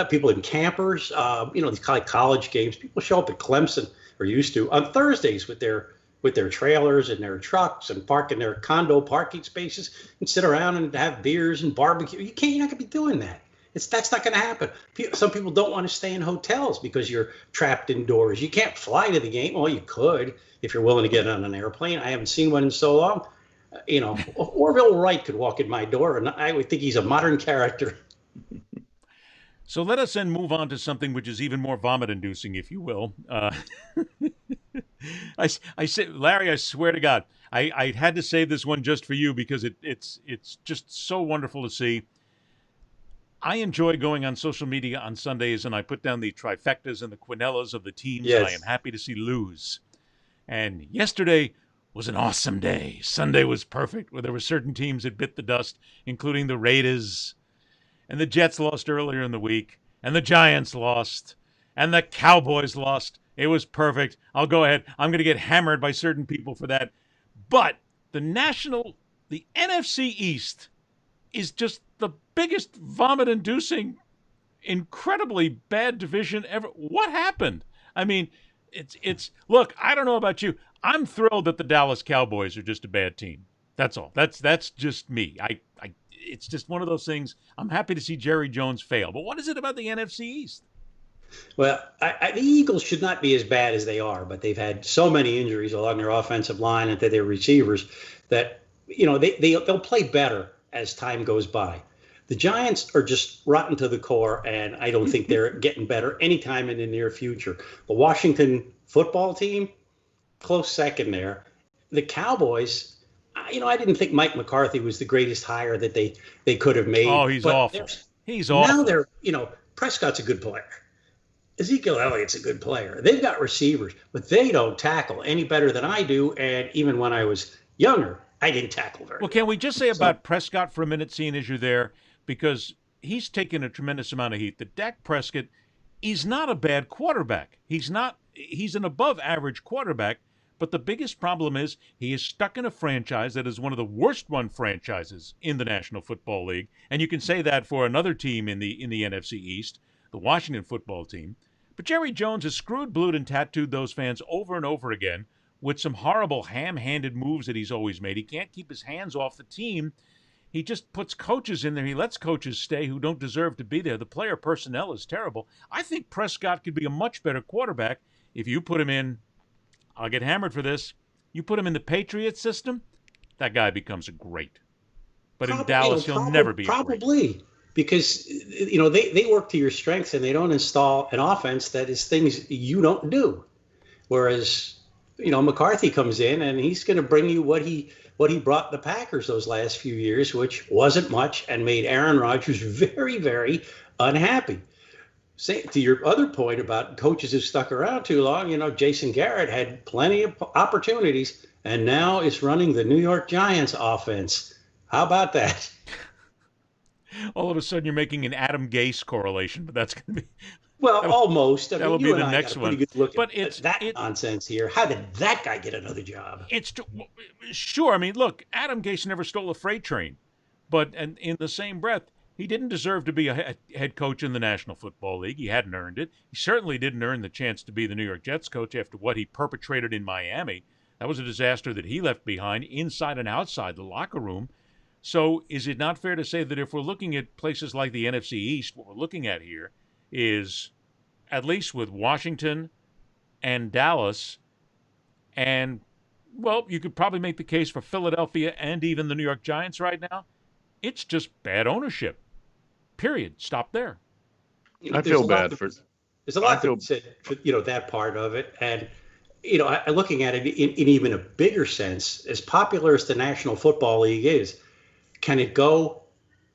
Speaker 11: People in campers, these college games. People show up at Clemson, or used to, on Thursdays with their trailers and their trucks and park in their condo parking spaces and sit around and have beers and barbecue. You're not going to be doing that. That's not going to happen. Some people don't want to stay in hotels because you're trapped indoors. You can't fly to the game. Well, you could if you're willing to get on an airplane. I haven't seen one in so long. Orville Wright could walk in my door, and I would think he's a modern character.
Speaker 9: So let us then move on to something which is even more vomit-inducing, if you will. I say, Larry, I swear to God, I had to save this one just for you because it's just so wonderful to see. I enjoy going on social media on Sundays, and I put down the trifectas and the quinellas of the teams that I am happy to see lose. And yesterday was an awesome day. Sunday was perfect, where there were certain teams that bit the dust, including the Raiders. And the Jets lost earlier in the week, and the Giants lost, and the Cowboys lost. It was perfect. I'll go ahead. I'm going to get hammered by certain people for that. But the NFC East is just the biggest vomit-inducing, incredibly bad division ever. What happened? I mean, it's look, I don't know about you. I'm thrilled that the Dallas Cowboys are just a bad team. That's all. That's just me. It's just one of those things. I'm happy to see Jerry Jones fail. But what is it about the NFC East?
Speaker 11: Well, the Eagles should not be as bad as they are, but they've had so many injuries along their offensive line and to their receivers that, they'll play better as time goes by. The Giants are just rotten to the core, and I don't think they're getting better anytime in the near future. The Washington football team, close second there. The Cowboys, I didn't think Mike McCarthy was the greatest hire that they could have made.
Speaker 9: Oh, he's awful. He's awful.
Speaker 11: Now Prescott's a good player. Ezekiel Elliott's a good player. They've got receivers, but they don't tackle any better than I do. And even when I was younger, I didn't tackle very well.
Speaker 9: Can we just say about Prescott for a minute, seeing as you're there, because he's taken a tremendous amount of heat. That Dak Prescott, he's not a bad quarterback. He's an above average quarterback, but the biggest problem is he is stuck in a franchise that is one of the worst run franchises in the National Football League. And you can say that for another team in the NFC East, the Washington football team. But Jerry Jones has screwed, blued, and tattooed those fans over and over again with some horrible ham-handed moves that he's always made. He can't keep his hands off the team. He just puts coaches in there. He lets coaches stay who don't deserve to be there. The player personnel is terrible. I think Prescott could be a much better quarterback if you put him in, I'll get hammered for this, you put him in the Patriots system, that guy becomes a great. But in Dallas, he'll never be a great.
Speaker 11: Probably. Because, they work to your strengths and they don't install an offense that is things you don't do. Whereas, McCarthy comes in and he's going to bring you what he brought the Packers those last few years, which wasn't much and made Aaron Rodgers very, very unhappy. To your other point about coaches who stuck around too long, Jason Garrett had plenty of opportunities and now is running the New York Giants offense. How about that?
Speaker 9: All of a sudden, you're making an Adam Gase correlation, but that's going to be
Speaker 11: almost.
Speaker 9: That'll be the next one.
Speaker 11: But it's nonsense here. How did that guy get another job?
Speaker 9: Sure. I mean, look, Adam Gase never stole a freight train, but in the same breath, he didn't deserve to be a head coach in the National Football League. He hadn't earned it. He certainly didn't earn the chance to be the New York Jets coach after what he perpetrated in Miami. That was a disaster that he left behind inside and outside the locker room. So is it not fair to say that if we're looking at places like the NFC East, what we're looking at here is, at least with Washington and Dallas, and, you could probably make the case for Philadelphia and even the New York Giants right now, it's just bad ownership. Period. Stop there.
Speaker 10: I feel bad for...
Speaker 11: There's a lot to be said for, that part of it. And, looking at it in even a bigger sense, as popular as the National Football League is, can it go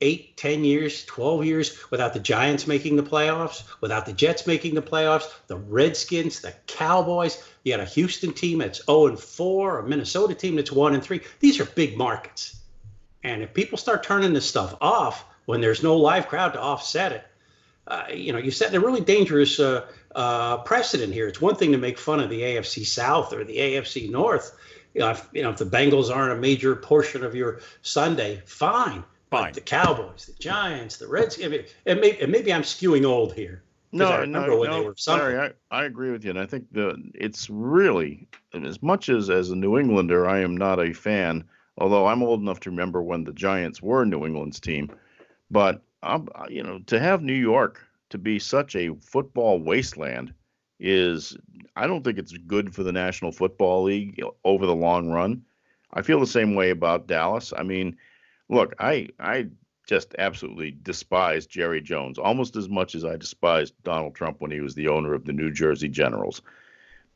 Speaker 11: 8, 10 years, 12 years without the Giants making the playoffs, without the Jets making the playoffs, the Redskins, the Cowboys? You got a Houston team that's 0-4, a Minnesota team that's 1-3. These are big markets. And if people start turning this stuff off when there's no live crowd to offset it, you set a really dangerous precedent here. It's one thing to make fun of the AFC South or the AFC North. If the Bengals aren't a major portion of your Sunday, fine. But the Cowboys, the Giants, the Redskins, and maybe I'm skewing old here.
Speaker 10: No,
Speaker 11: I remember when they were something.
Speaker 10: Larry, I agree with you, and I think it's really, as much as a New Englander, I am not a fan. Although I'm old enough to remember when the Giants were New England's team, but to have New York to be such a football wasteland I don't think it's good for the National Football League over the long run. I feel the same way about Dallas. I mean, look, I just absolutely despise Jerry Jones almost as much as I despised Donald Trump when he was the owner of the New Jersey Generals.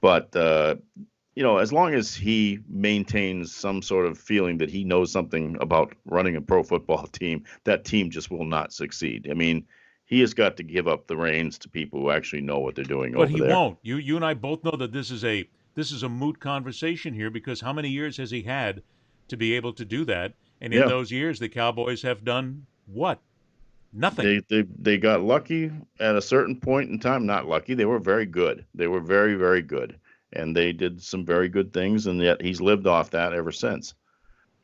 Speaker 10: But, as long as he maintains some sort of feeling that he knows something about running a pro football team, that team just will not succeed. I mean, he has got to give up the reins to people who actually know what they're doing over there.
Speaker 9: But he won't. You and I both know that this is a moot conversation here, because how many years has he had to be able to do that? And in those years, the Cowboys have done what? Nothing.
Speaker 10: They got lucky at a certain point in time. Not lucky. They were very good. They were very, very good. And they did some very good things, and yet he's lived off that ever since.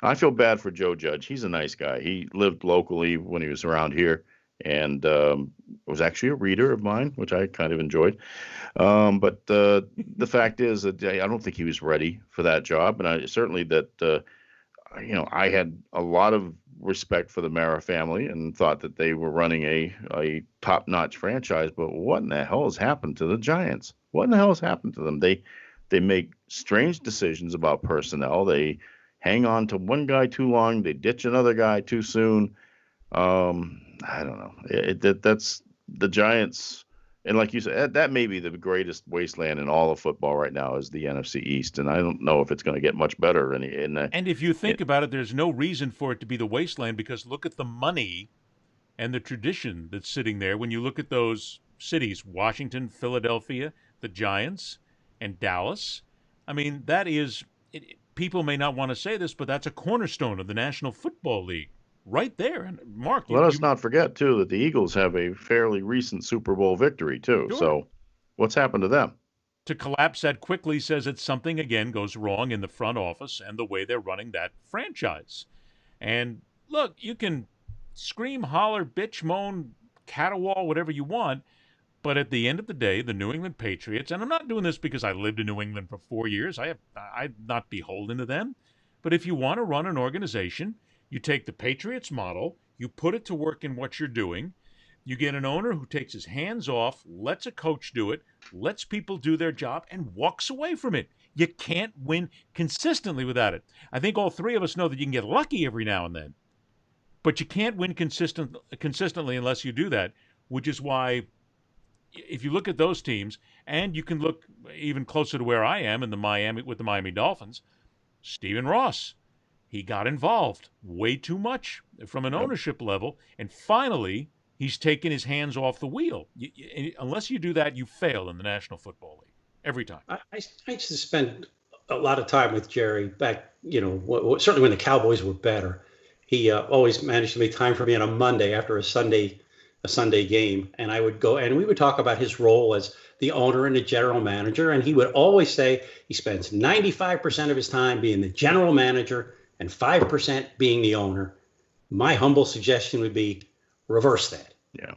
Speaker 10: I feel bad for Joe Judge. He's a nice guy. He lived locally when he was around here. And, was actually a reader of mine, which I kind of enjoyed. But the fact is that I don't think he was ready for that job, and I certainly that I had a lot of respect for the Mara family and thought that they were running a top-notch franchise. But what in the hell has happened to the Giants? What in the hell has happened to them? They make strange decisions about personnel. They hang on to one guy too long. They ditch another guy too soon. I don't know. That's the Giants. And like you said, that may be the greatest wasteland in all of football right now is the NFC East. And I don't know if it's going to get much better.
Speaker 9: And if you think about it, there's no reason for it to be the wasteland because look at the money and the tradition that's sitting there. When you look at those cities, Washington, Philadelphia, the Giants, and Dallas, I mean, that is, people may not want to say this, but that's a cornerstone of the National Football League. Right there. And Mark,
Speaker 10: let us not forget, too, that the Eagles have a fairly recent Super Bowl victory, too. Sure. So what's happened to them?
Speaker 9: To collapse that quickly says that something, again, goes wrong in the front office and the way they're running that franchise. And look, you can scream, holler, bitch, moan, caterwaul, whatever you want, but at the end of the day, the New England Patriots, and I'm not doing this because I lived in New England for 4 years. I'm not beholden to them. But if you want to run an organization, you take the Patriots model, you put it to work in what you're doing, you get an owner who takes his hands off, lets a coach do it, lets people do their job, and walks away from it. You can't win consistently without it. I think all three of us know that you can get lucky every now and then, but you can't win consistently unless you do that, which is why if you look at those teams, and you can look even closer to where I am with the Miami Dolphins, Stephen Ross. He got involved way too much from an ownership level, and finally, he's taken his hands off the wheel. Unless you do that, you fail in the National Football League every time.
Speaker 11: I used to spend a lot of time with Jerry back, certainly when the Cowboys were better. He always managed to make time for me on a Monday after a Sunday game, and I would go and we would talk about his role as the owner and the general manager, and he would always say he spends 95% of his time being the general manager and 5% being the owner. My humble suggestion would be reverse that.
Speaker 10: Yeah.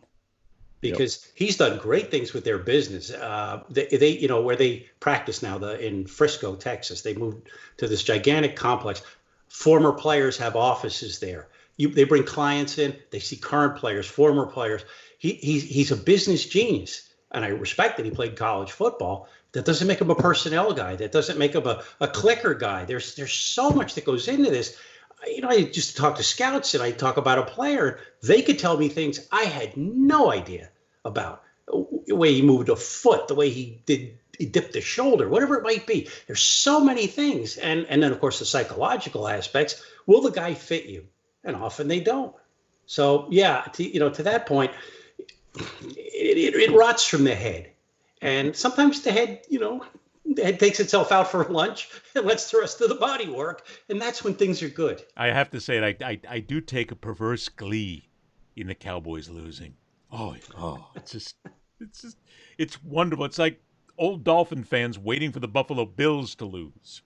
Speaker 11: Because he's done great things with their business. They where they practice now, in Frisco, Texas, they moved to this gigantic complex. Former players have offices there. They bring clients in. They see current players, former players. He's a business genius, and I respect that he played college football. That doesn't make him a personnel guy. That doesn't make him a clicker guy. There's so much that goes into this. I just talk to scouts and I talk about a player. They could tell me things I had no idea about. The way he moved a foot, the way he dipped the shoulder, whatever it might be. There's so many things. And then, of course, the psychological aspects. Will the guy fit you? And often they don't. So, yeah, to that point, it rots from the head. And sometimes the head takes itself out for lunch and lets the rest of the body work. And that's when things are good.
Speaker 9: I have to say, I do take a perverse glee in the Cowboys losing. It's wonderful. It's like old Dolphin fans waiting for the Buffalo Bills to lose.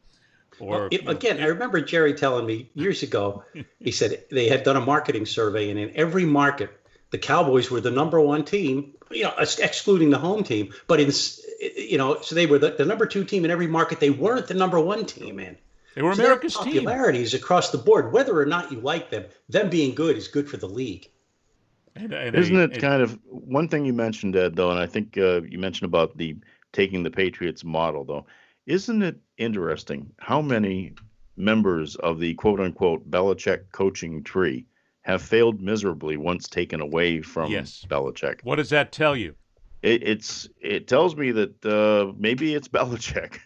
Speaker 11: I remember Jerry telling me years ago, he said they had done a marketing survey, and in every market, the Cowboys were the number one team, excluding the home team. But so they were the number two team in every market. They weren't the number one team in.
Speaker 9: They were America's team.
Speaker 11: Popularities across the board, whether or not you like them being good is good for the league.
Speaker 10: Isn't it kind of one thing you mentioned, Ed, though, and I think you mentioned about taking the Patriots model, though. Isn't it interesting how many members of the quote-unquote Belichick coaching tree have failed miserably once taken away from Belichick?
Speaker 9: What does that tell you?
Speaker 10: It tells me that maybe it's Belichick,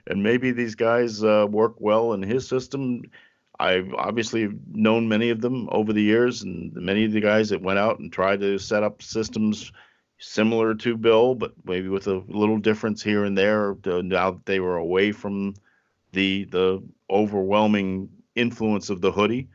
Speaker 10: and maybe these guys work well in his system. I've obviously known many of them over the years, and many of the guys that went out and tried to set up systems similar to Bill, but maybe with a little difference here and there. Now that they were away from the overwhelming influence of the hoodie,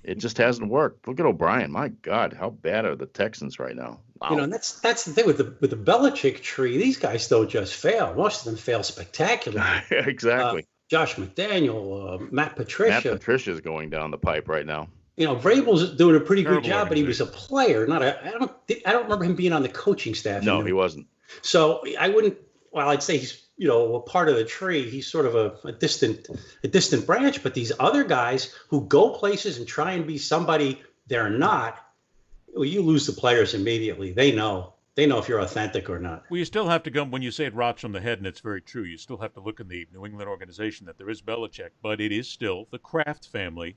Speaker 10: it just hasn't worked. Look at O'Brien. My God, how bad are the Texans right now? Wow.
Speaker 11: And that's the thing with the Belichick tree. These guys don't just fail; most of them fail spectacularly.
Speaker 10: Exactly.
Speaker 11: Josh McDaniel, Matt Patricia.
Speaker 10: Matt Patricia's going down the pipe right now.
Speaker 11: Vrabel's doing a pretty good
Speaker 9: Terrible
Speaker 11: job, but he was a player, not a. I don't remember him being on the coaching staff.
Speaker 10: No, he wasn't.
Speaker 11: So I wouldn't. Well, I'd say he's a part of the tree. He's sort of a distant branch. But these other guys who go places and try and be somebody they're not, well, you lose the players immediately. They know if you're authentic or not.
Speaker 9: Well, you still have to go, when you say it rots from the head, and it's very true, you still have to look in the New England organization that there is Belichick, but it is still the Kraft family.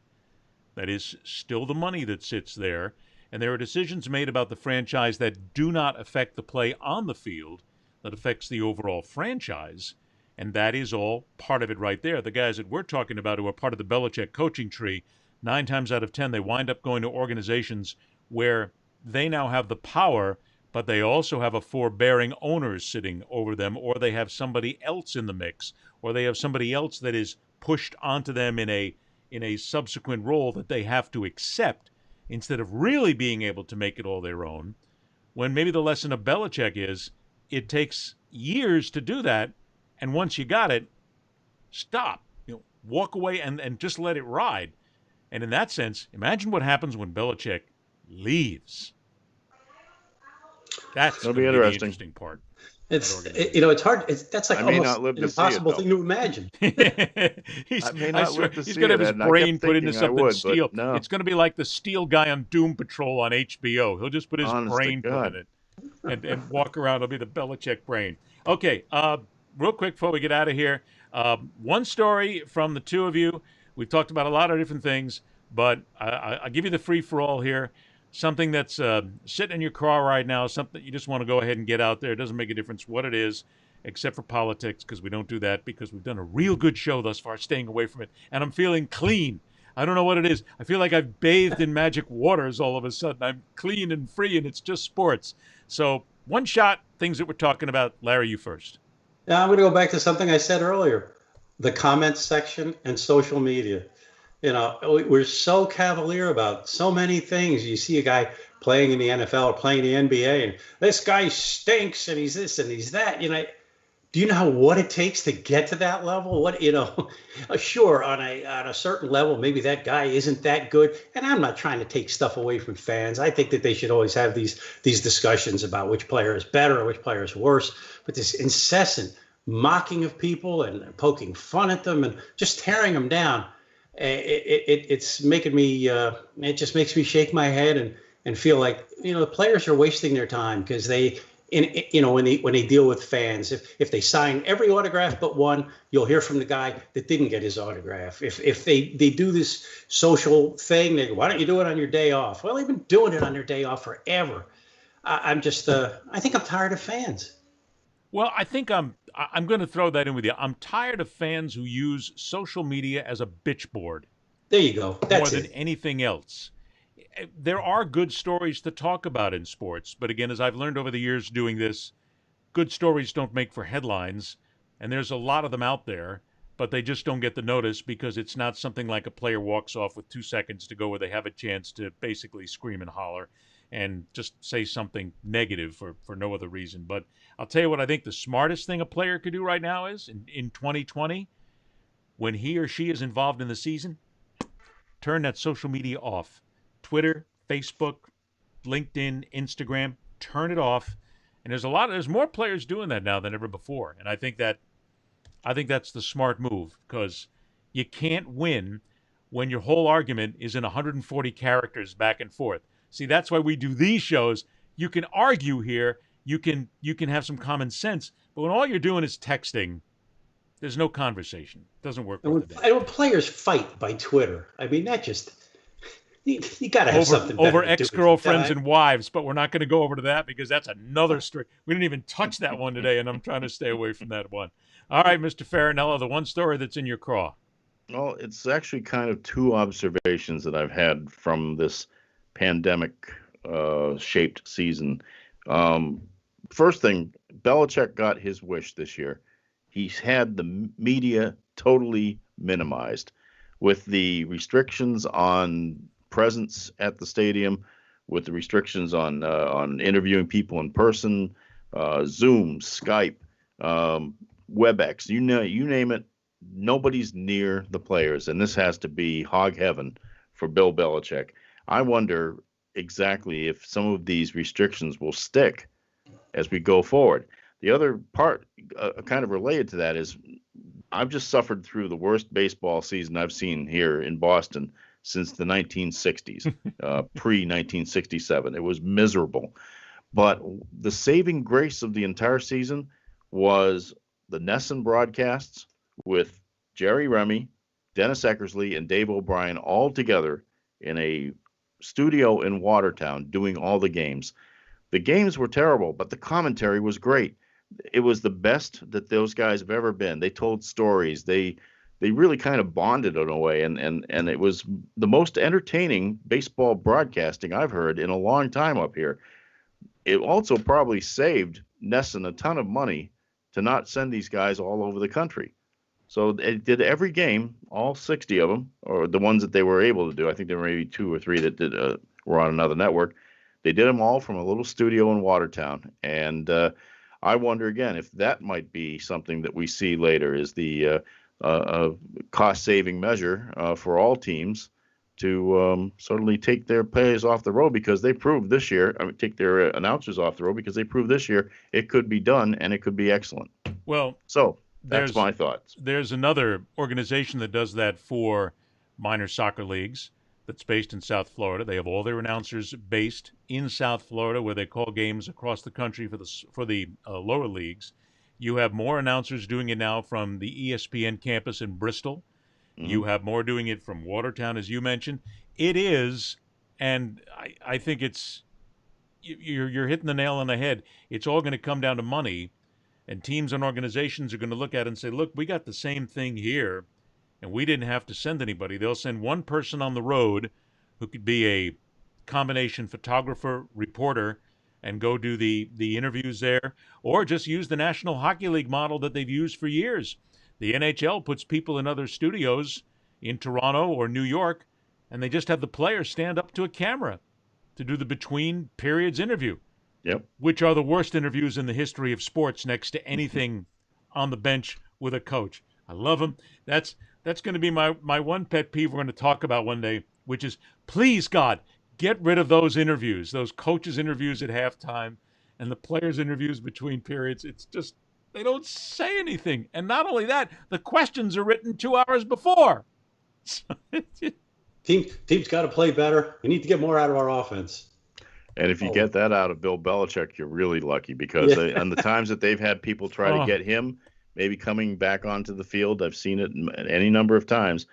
Speaker 9: That is still the money that sits there. And there are decisions made about the franchise that do not affect the play on the field, that affects the overall franchise. And that is all part of it right there. The guys that we're talking about who are part of the Belichick coaching tree, 9 times out of 10, they wind up going to organizations where they now have the power, but they also have a forbearing owner sitting over them, or they have somebody else in the mix, or they have somebody else that is pushed onto them in a subsequent role that they have to accept instead of really being able to make it all their own. When maybe the lesson of Belichick is it takes years to do that, and once you got it, stop. Walk away and just let it ride. And in that sense, imagine what happens when Belichick leaves. That's going to be the interesting part.
Speaker 11: It's hard. That's like almost an impossible thing to imagine.
Speaker 9: He's going to have his brain put into something steel. No. It's going to be like the steel guy on Doom Patrol on HBO. He'll just put his brain put in it and walk around. It'll be the Belichick brain. Okay, real quick before we get out of here, one story from the two of you. We've talked about a lot of different things, but I'll give you the free-for-all here. Something that's sitting in your car right now, something you just want to go ahead and get out there. It doesn't make a difference what it is, except for politics, because we don't do that, because we've done a real good show thus far, staying away from it. And I'm feeling clean. I don't know what it is. I feel like I've bathed in magic waters all of a sudden. I'm clean and free, and it's just sports. So one shot, things that we're talking about. Larry, you first.
Speaker 11: Now I'm going to go back to something I said earlier, the comments section and social media. We're so cavalier about so many things. You see a guy playing in the NFL or playing in the NBA, and this guy stinks, and he's this and he's that. Do you know what it takes to get to that level? Sure, on a certain level, maybe that guy isn't that good. And I'm not trying to take stuff away from fans. I think that they should always have these discussions about which player is better or which player is worse. But this incessant mocking of people and poking fun at them and just tearing them down. It's making me. It just makes me shake my head and feel like the players are wasting their time because when they deal with fans. If they sign every autograph but one, you'll hear from the guy that didn't get his autograph. If they do this social thing, they go, why don't you do it on your day off? Well, they've been doing it on their day off forever. I think I'm tired of fans.
Speaker 9: Well, I think I'm going to throw that in with you. I'm tired of fans who use social media as a bitch board.
Speaker 11: There you go. That's
Speaker 9: more than anything else. There are good stories to talk about in sports, but again, as I've learned over the years doing this, good stories don't make for headlines, and there's a lot of them out there, but they just don't get the notice because it's not something like a player walks off with 2 seconds to go where they have a chance to basically scream and holler and just say something negative for no other reason. But I'll tell you what I think the smartest thing a player could do right now is, in 2020, when he or she is involved in the season, turn that social media off. Twitter, Facebook, LinkedIn, Instagram, turn it off. And there's more players doing that now than ever before. And I think that's the smart move, because you can't win when your whole argument is in 140 characters back and forth. See, that's why we do these shows. You can argue here. You can have some common sense. But when all you're doing is texting, there's no conversation. It doesn't work.
Speaker 11: And when players fight by Twitter, I mean, that just... You got to have something better
Speaker 9: over ex-girlfriends and wives, but we're not going to go over to that because that's another story. We didn't even touch that one today, and I'm trying to stay away from that one. All right, Mr. Farinella, the one story that's in your craw.
Speaker 10: Well, it's actually kind of two observations that I've had from this pandemic-shaped season. First thing, Belichick got his wish this year. He's had the media totally minimized with the restrictions on presence at the stadium, with the restrictions on interviewing people in person, Zoom, Skype, WebEx, you name it. Nobody's near the players, and this has to be hog heaven for Bill Belichick. I wonder exactly if some of these restrictions will stick as we go forward. The other part, kind of related to that, is I've just suffered through the worst baseball season I've seen here in Boston since the 1960s, pre-1967. It was miserable. But the saving grace of the entire season was the Nesson broadcasts with Jerry Remy, Dennis Eckersley, and Dave O'Brien all together in a studio in Watertown doing all the games. The games were terrible, but the commentary was great. It was the best that those guys have ever been. They told stories. They really kind of bonded in a way, and it was the most entertaining baseball broadcasting I've heard in a long time up here. It also probably saved Nesson a ton of money to not send these guys all over the country. So they did every game, all 60 of them, or the ones that they were able to do. I think there were maybe 2 or 3 that were on another network. They did them all from a little studio in Watertown. And I wonder again if that might be something that we see later, is the cost-saving measure for all teams to certainly take their players off the road, because they proved this year, take their announcers off the road, because they proved this year it could be done and it could be excellent.
Speaker 9: Well,
Speaker 10: so that's my thoughts.
Speaker 9: There's another organization that does that for minor soccer leagues that's based in South Florida. They have all their announcers based in South Florida, where they call games across the country for the lower leagues. You have more announcers doing it now from the ESPN campus in Bristol. Mm-hmm. You have more doing it from Watertown, as you mentioned. It is, and I think it's, you're hitting the nail on the head. It's all going to come down to money, and teams and organizations are going to look at it and say, look, we got the same thing here, and we didn't have to send anybody. They'll send one person on the road who could be a combination photographer, reporter, and go do the interviews there, or just use the National Hockey League model that they've used for years. The NHL puts people in other studios in Toronto or New York, and they just have the players stand up to a camera to do the between periods interview.
Speaker 10: Yep.
Speaker 9: Which are the worst interviews in the history of sports, next to anything on the bench with a coach. I love them. That's going to be my one pet peeve we're going to talk about one day, which is, please, God, get rid of those interviews, those coaches' interviews at halftime and the players' interviews between periods. It's just, they don't say anything. And not only that, the questions are written 2 hours before.
Speaker 11: Teams got to play better. We need to get more out of our offense.
Speaker 10: And if you get that out of Bill Belichick, you're really lucky, because on the times that they've had people try to get him maybe coming back onto the field, I've seen it any number of times.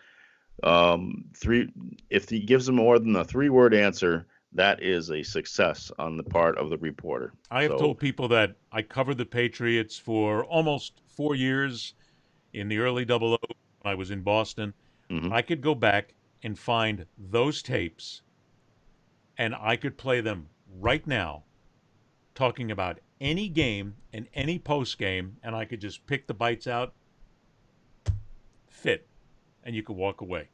Speaker 10: If he gives them more than a 3-word answer, that is a success on the part of the reporter.
Speaker 9: I have told people that I covered the Patriots for almost 4 years in the early 00 when I was in Boston.
Speaker 10: Mm-hmm.
Speaker 9: I could go back and find those tapes, and I could play them right now, talking about any game and any post game, and I could just pick the bites out, fit, and you could walk away.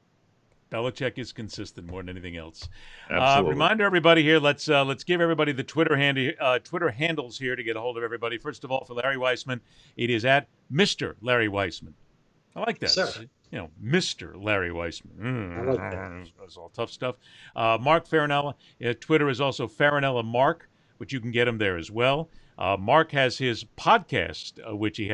Speaker 9: Belichick is consistent more than anything else.
Speaker 10: Absolutely.
Speaker 9: Reminder, everybody here, let's give everybody the Twitter handles here to get a hold of everybody. First of all, for Larry Weisman, it is at Mr. Larry Weisman. I like that.
Speaker 11: Sir.
Speaker 9: You know, Mr. Larry Weisman.
Speaker 11: I like that.
Speaker 9: That's all tough stuff. Mark Farinella. Twitter is also Farinella Mark, which you can get him there as well. Mark has his podcast, which he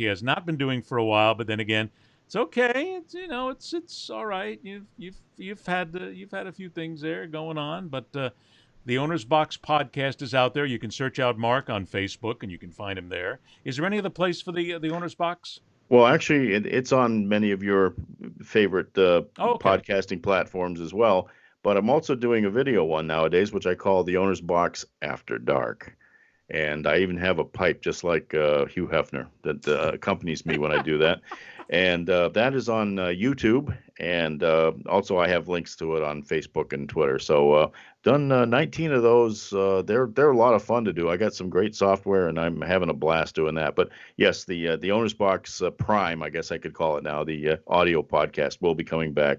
Speaker 9: has not been doing for a while, but then again, it's okay. It's all right. You've had a few things there going on, but the Owner's Box podcast is out there. You can search out Mark on Facebook, and you can find him there. Is there any other place for the Owner's Box?
Speaker 10: Well, actually, it's on many of your favorite podcasting platforms as well. But I'm also doing a video one nowadays, which I call the Owner's Box After Dark. And I even have a pipe just like Hugh Hefner that accompanies me when I do that. And that is on YouTube. And also I have links to it on Facebook and Twitter. So done 19 of those. They're a lot of fun to do. I got some great software, and I'm having a blast doing that. But yes, the Owner's Box Prime, I guess I could call it now, the audio podcast will be coming back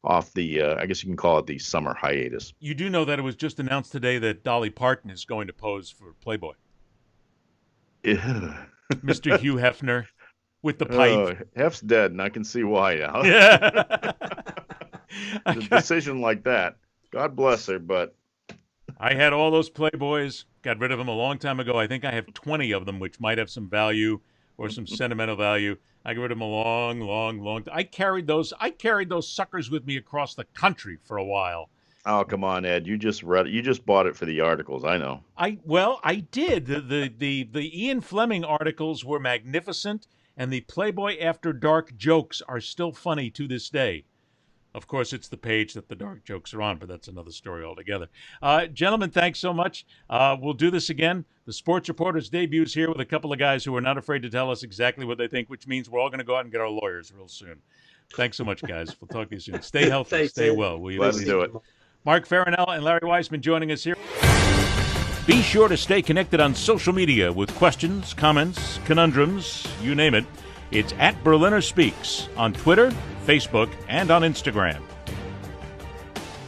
Speaker 10: off the, I guess you can call it the summer hiatus.
Speaker 9: You do know that it was just announced today that Dolly Parton is going to pose for Playboy. Mr. Hugh Hefner with the pipe.
Speaker 10: Hef's dead, and I can see why now.
Speaker 9: Yeah.
Speaker 10: A decision like that. God bless her, but
Speaker 9: I had all those Playboys, got rid of them a long time ago. I think I have 20 of them, which might have some value or some sentimental value. I got rid of them a long time. I carried those suckers with me across the country for a while.
Speaker 10: Oh, come on, Ed. You just bought it for the articles. I know.
Speaker 9: I did. The Ian Fleming articles were magnificent, and the Playboy After Dark jokes are still funny to this day. Of course, it's the page that the dark jokes are on, but that's another story altogether. Gentlemen, thanks so much. We'll do this again. The Sports Reporters debuts here with a couple of guys who are not afraid to tell us exactly what they think, which means we're all going to go out and get our lawyers real soon. Thanks so much, guys. We'll talk to you soon. Stay healthy. Stay well. Will you?
Speaker 10: Let's do it.
Speaker 9: Mark Farinella and Larry Weisman joining us here. Be sure to stay connected on social media with questions, comments, conundrums, you name it. It's at Berliner Speaks on Twitter, Facebook, and on Instagram.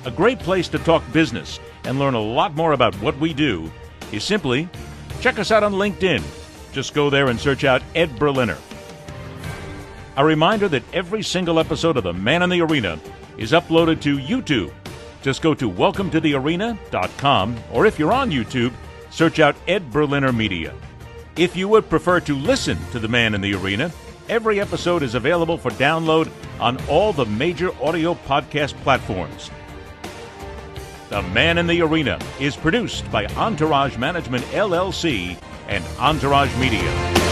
Speaker 9: A great place to talk business and learn a lot more about what we do is simply check us out on LinkedIn. Just go there and search out Ed Berliner. A reminder that every single episode of The Man in the Arena is uploaded to YouTube. Just go to welcometothearena.com, or if you're on YouTube, search out Ed Berliner Media. If you would prefer to listen to The Man in the Arena, every episode is available for download on all the major audio podcast platforms. The Man in the Arena is produced by Entourage Management, LLC, and Entourage Media.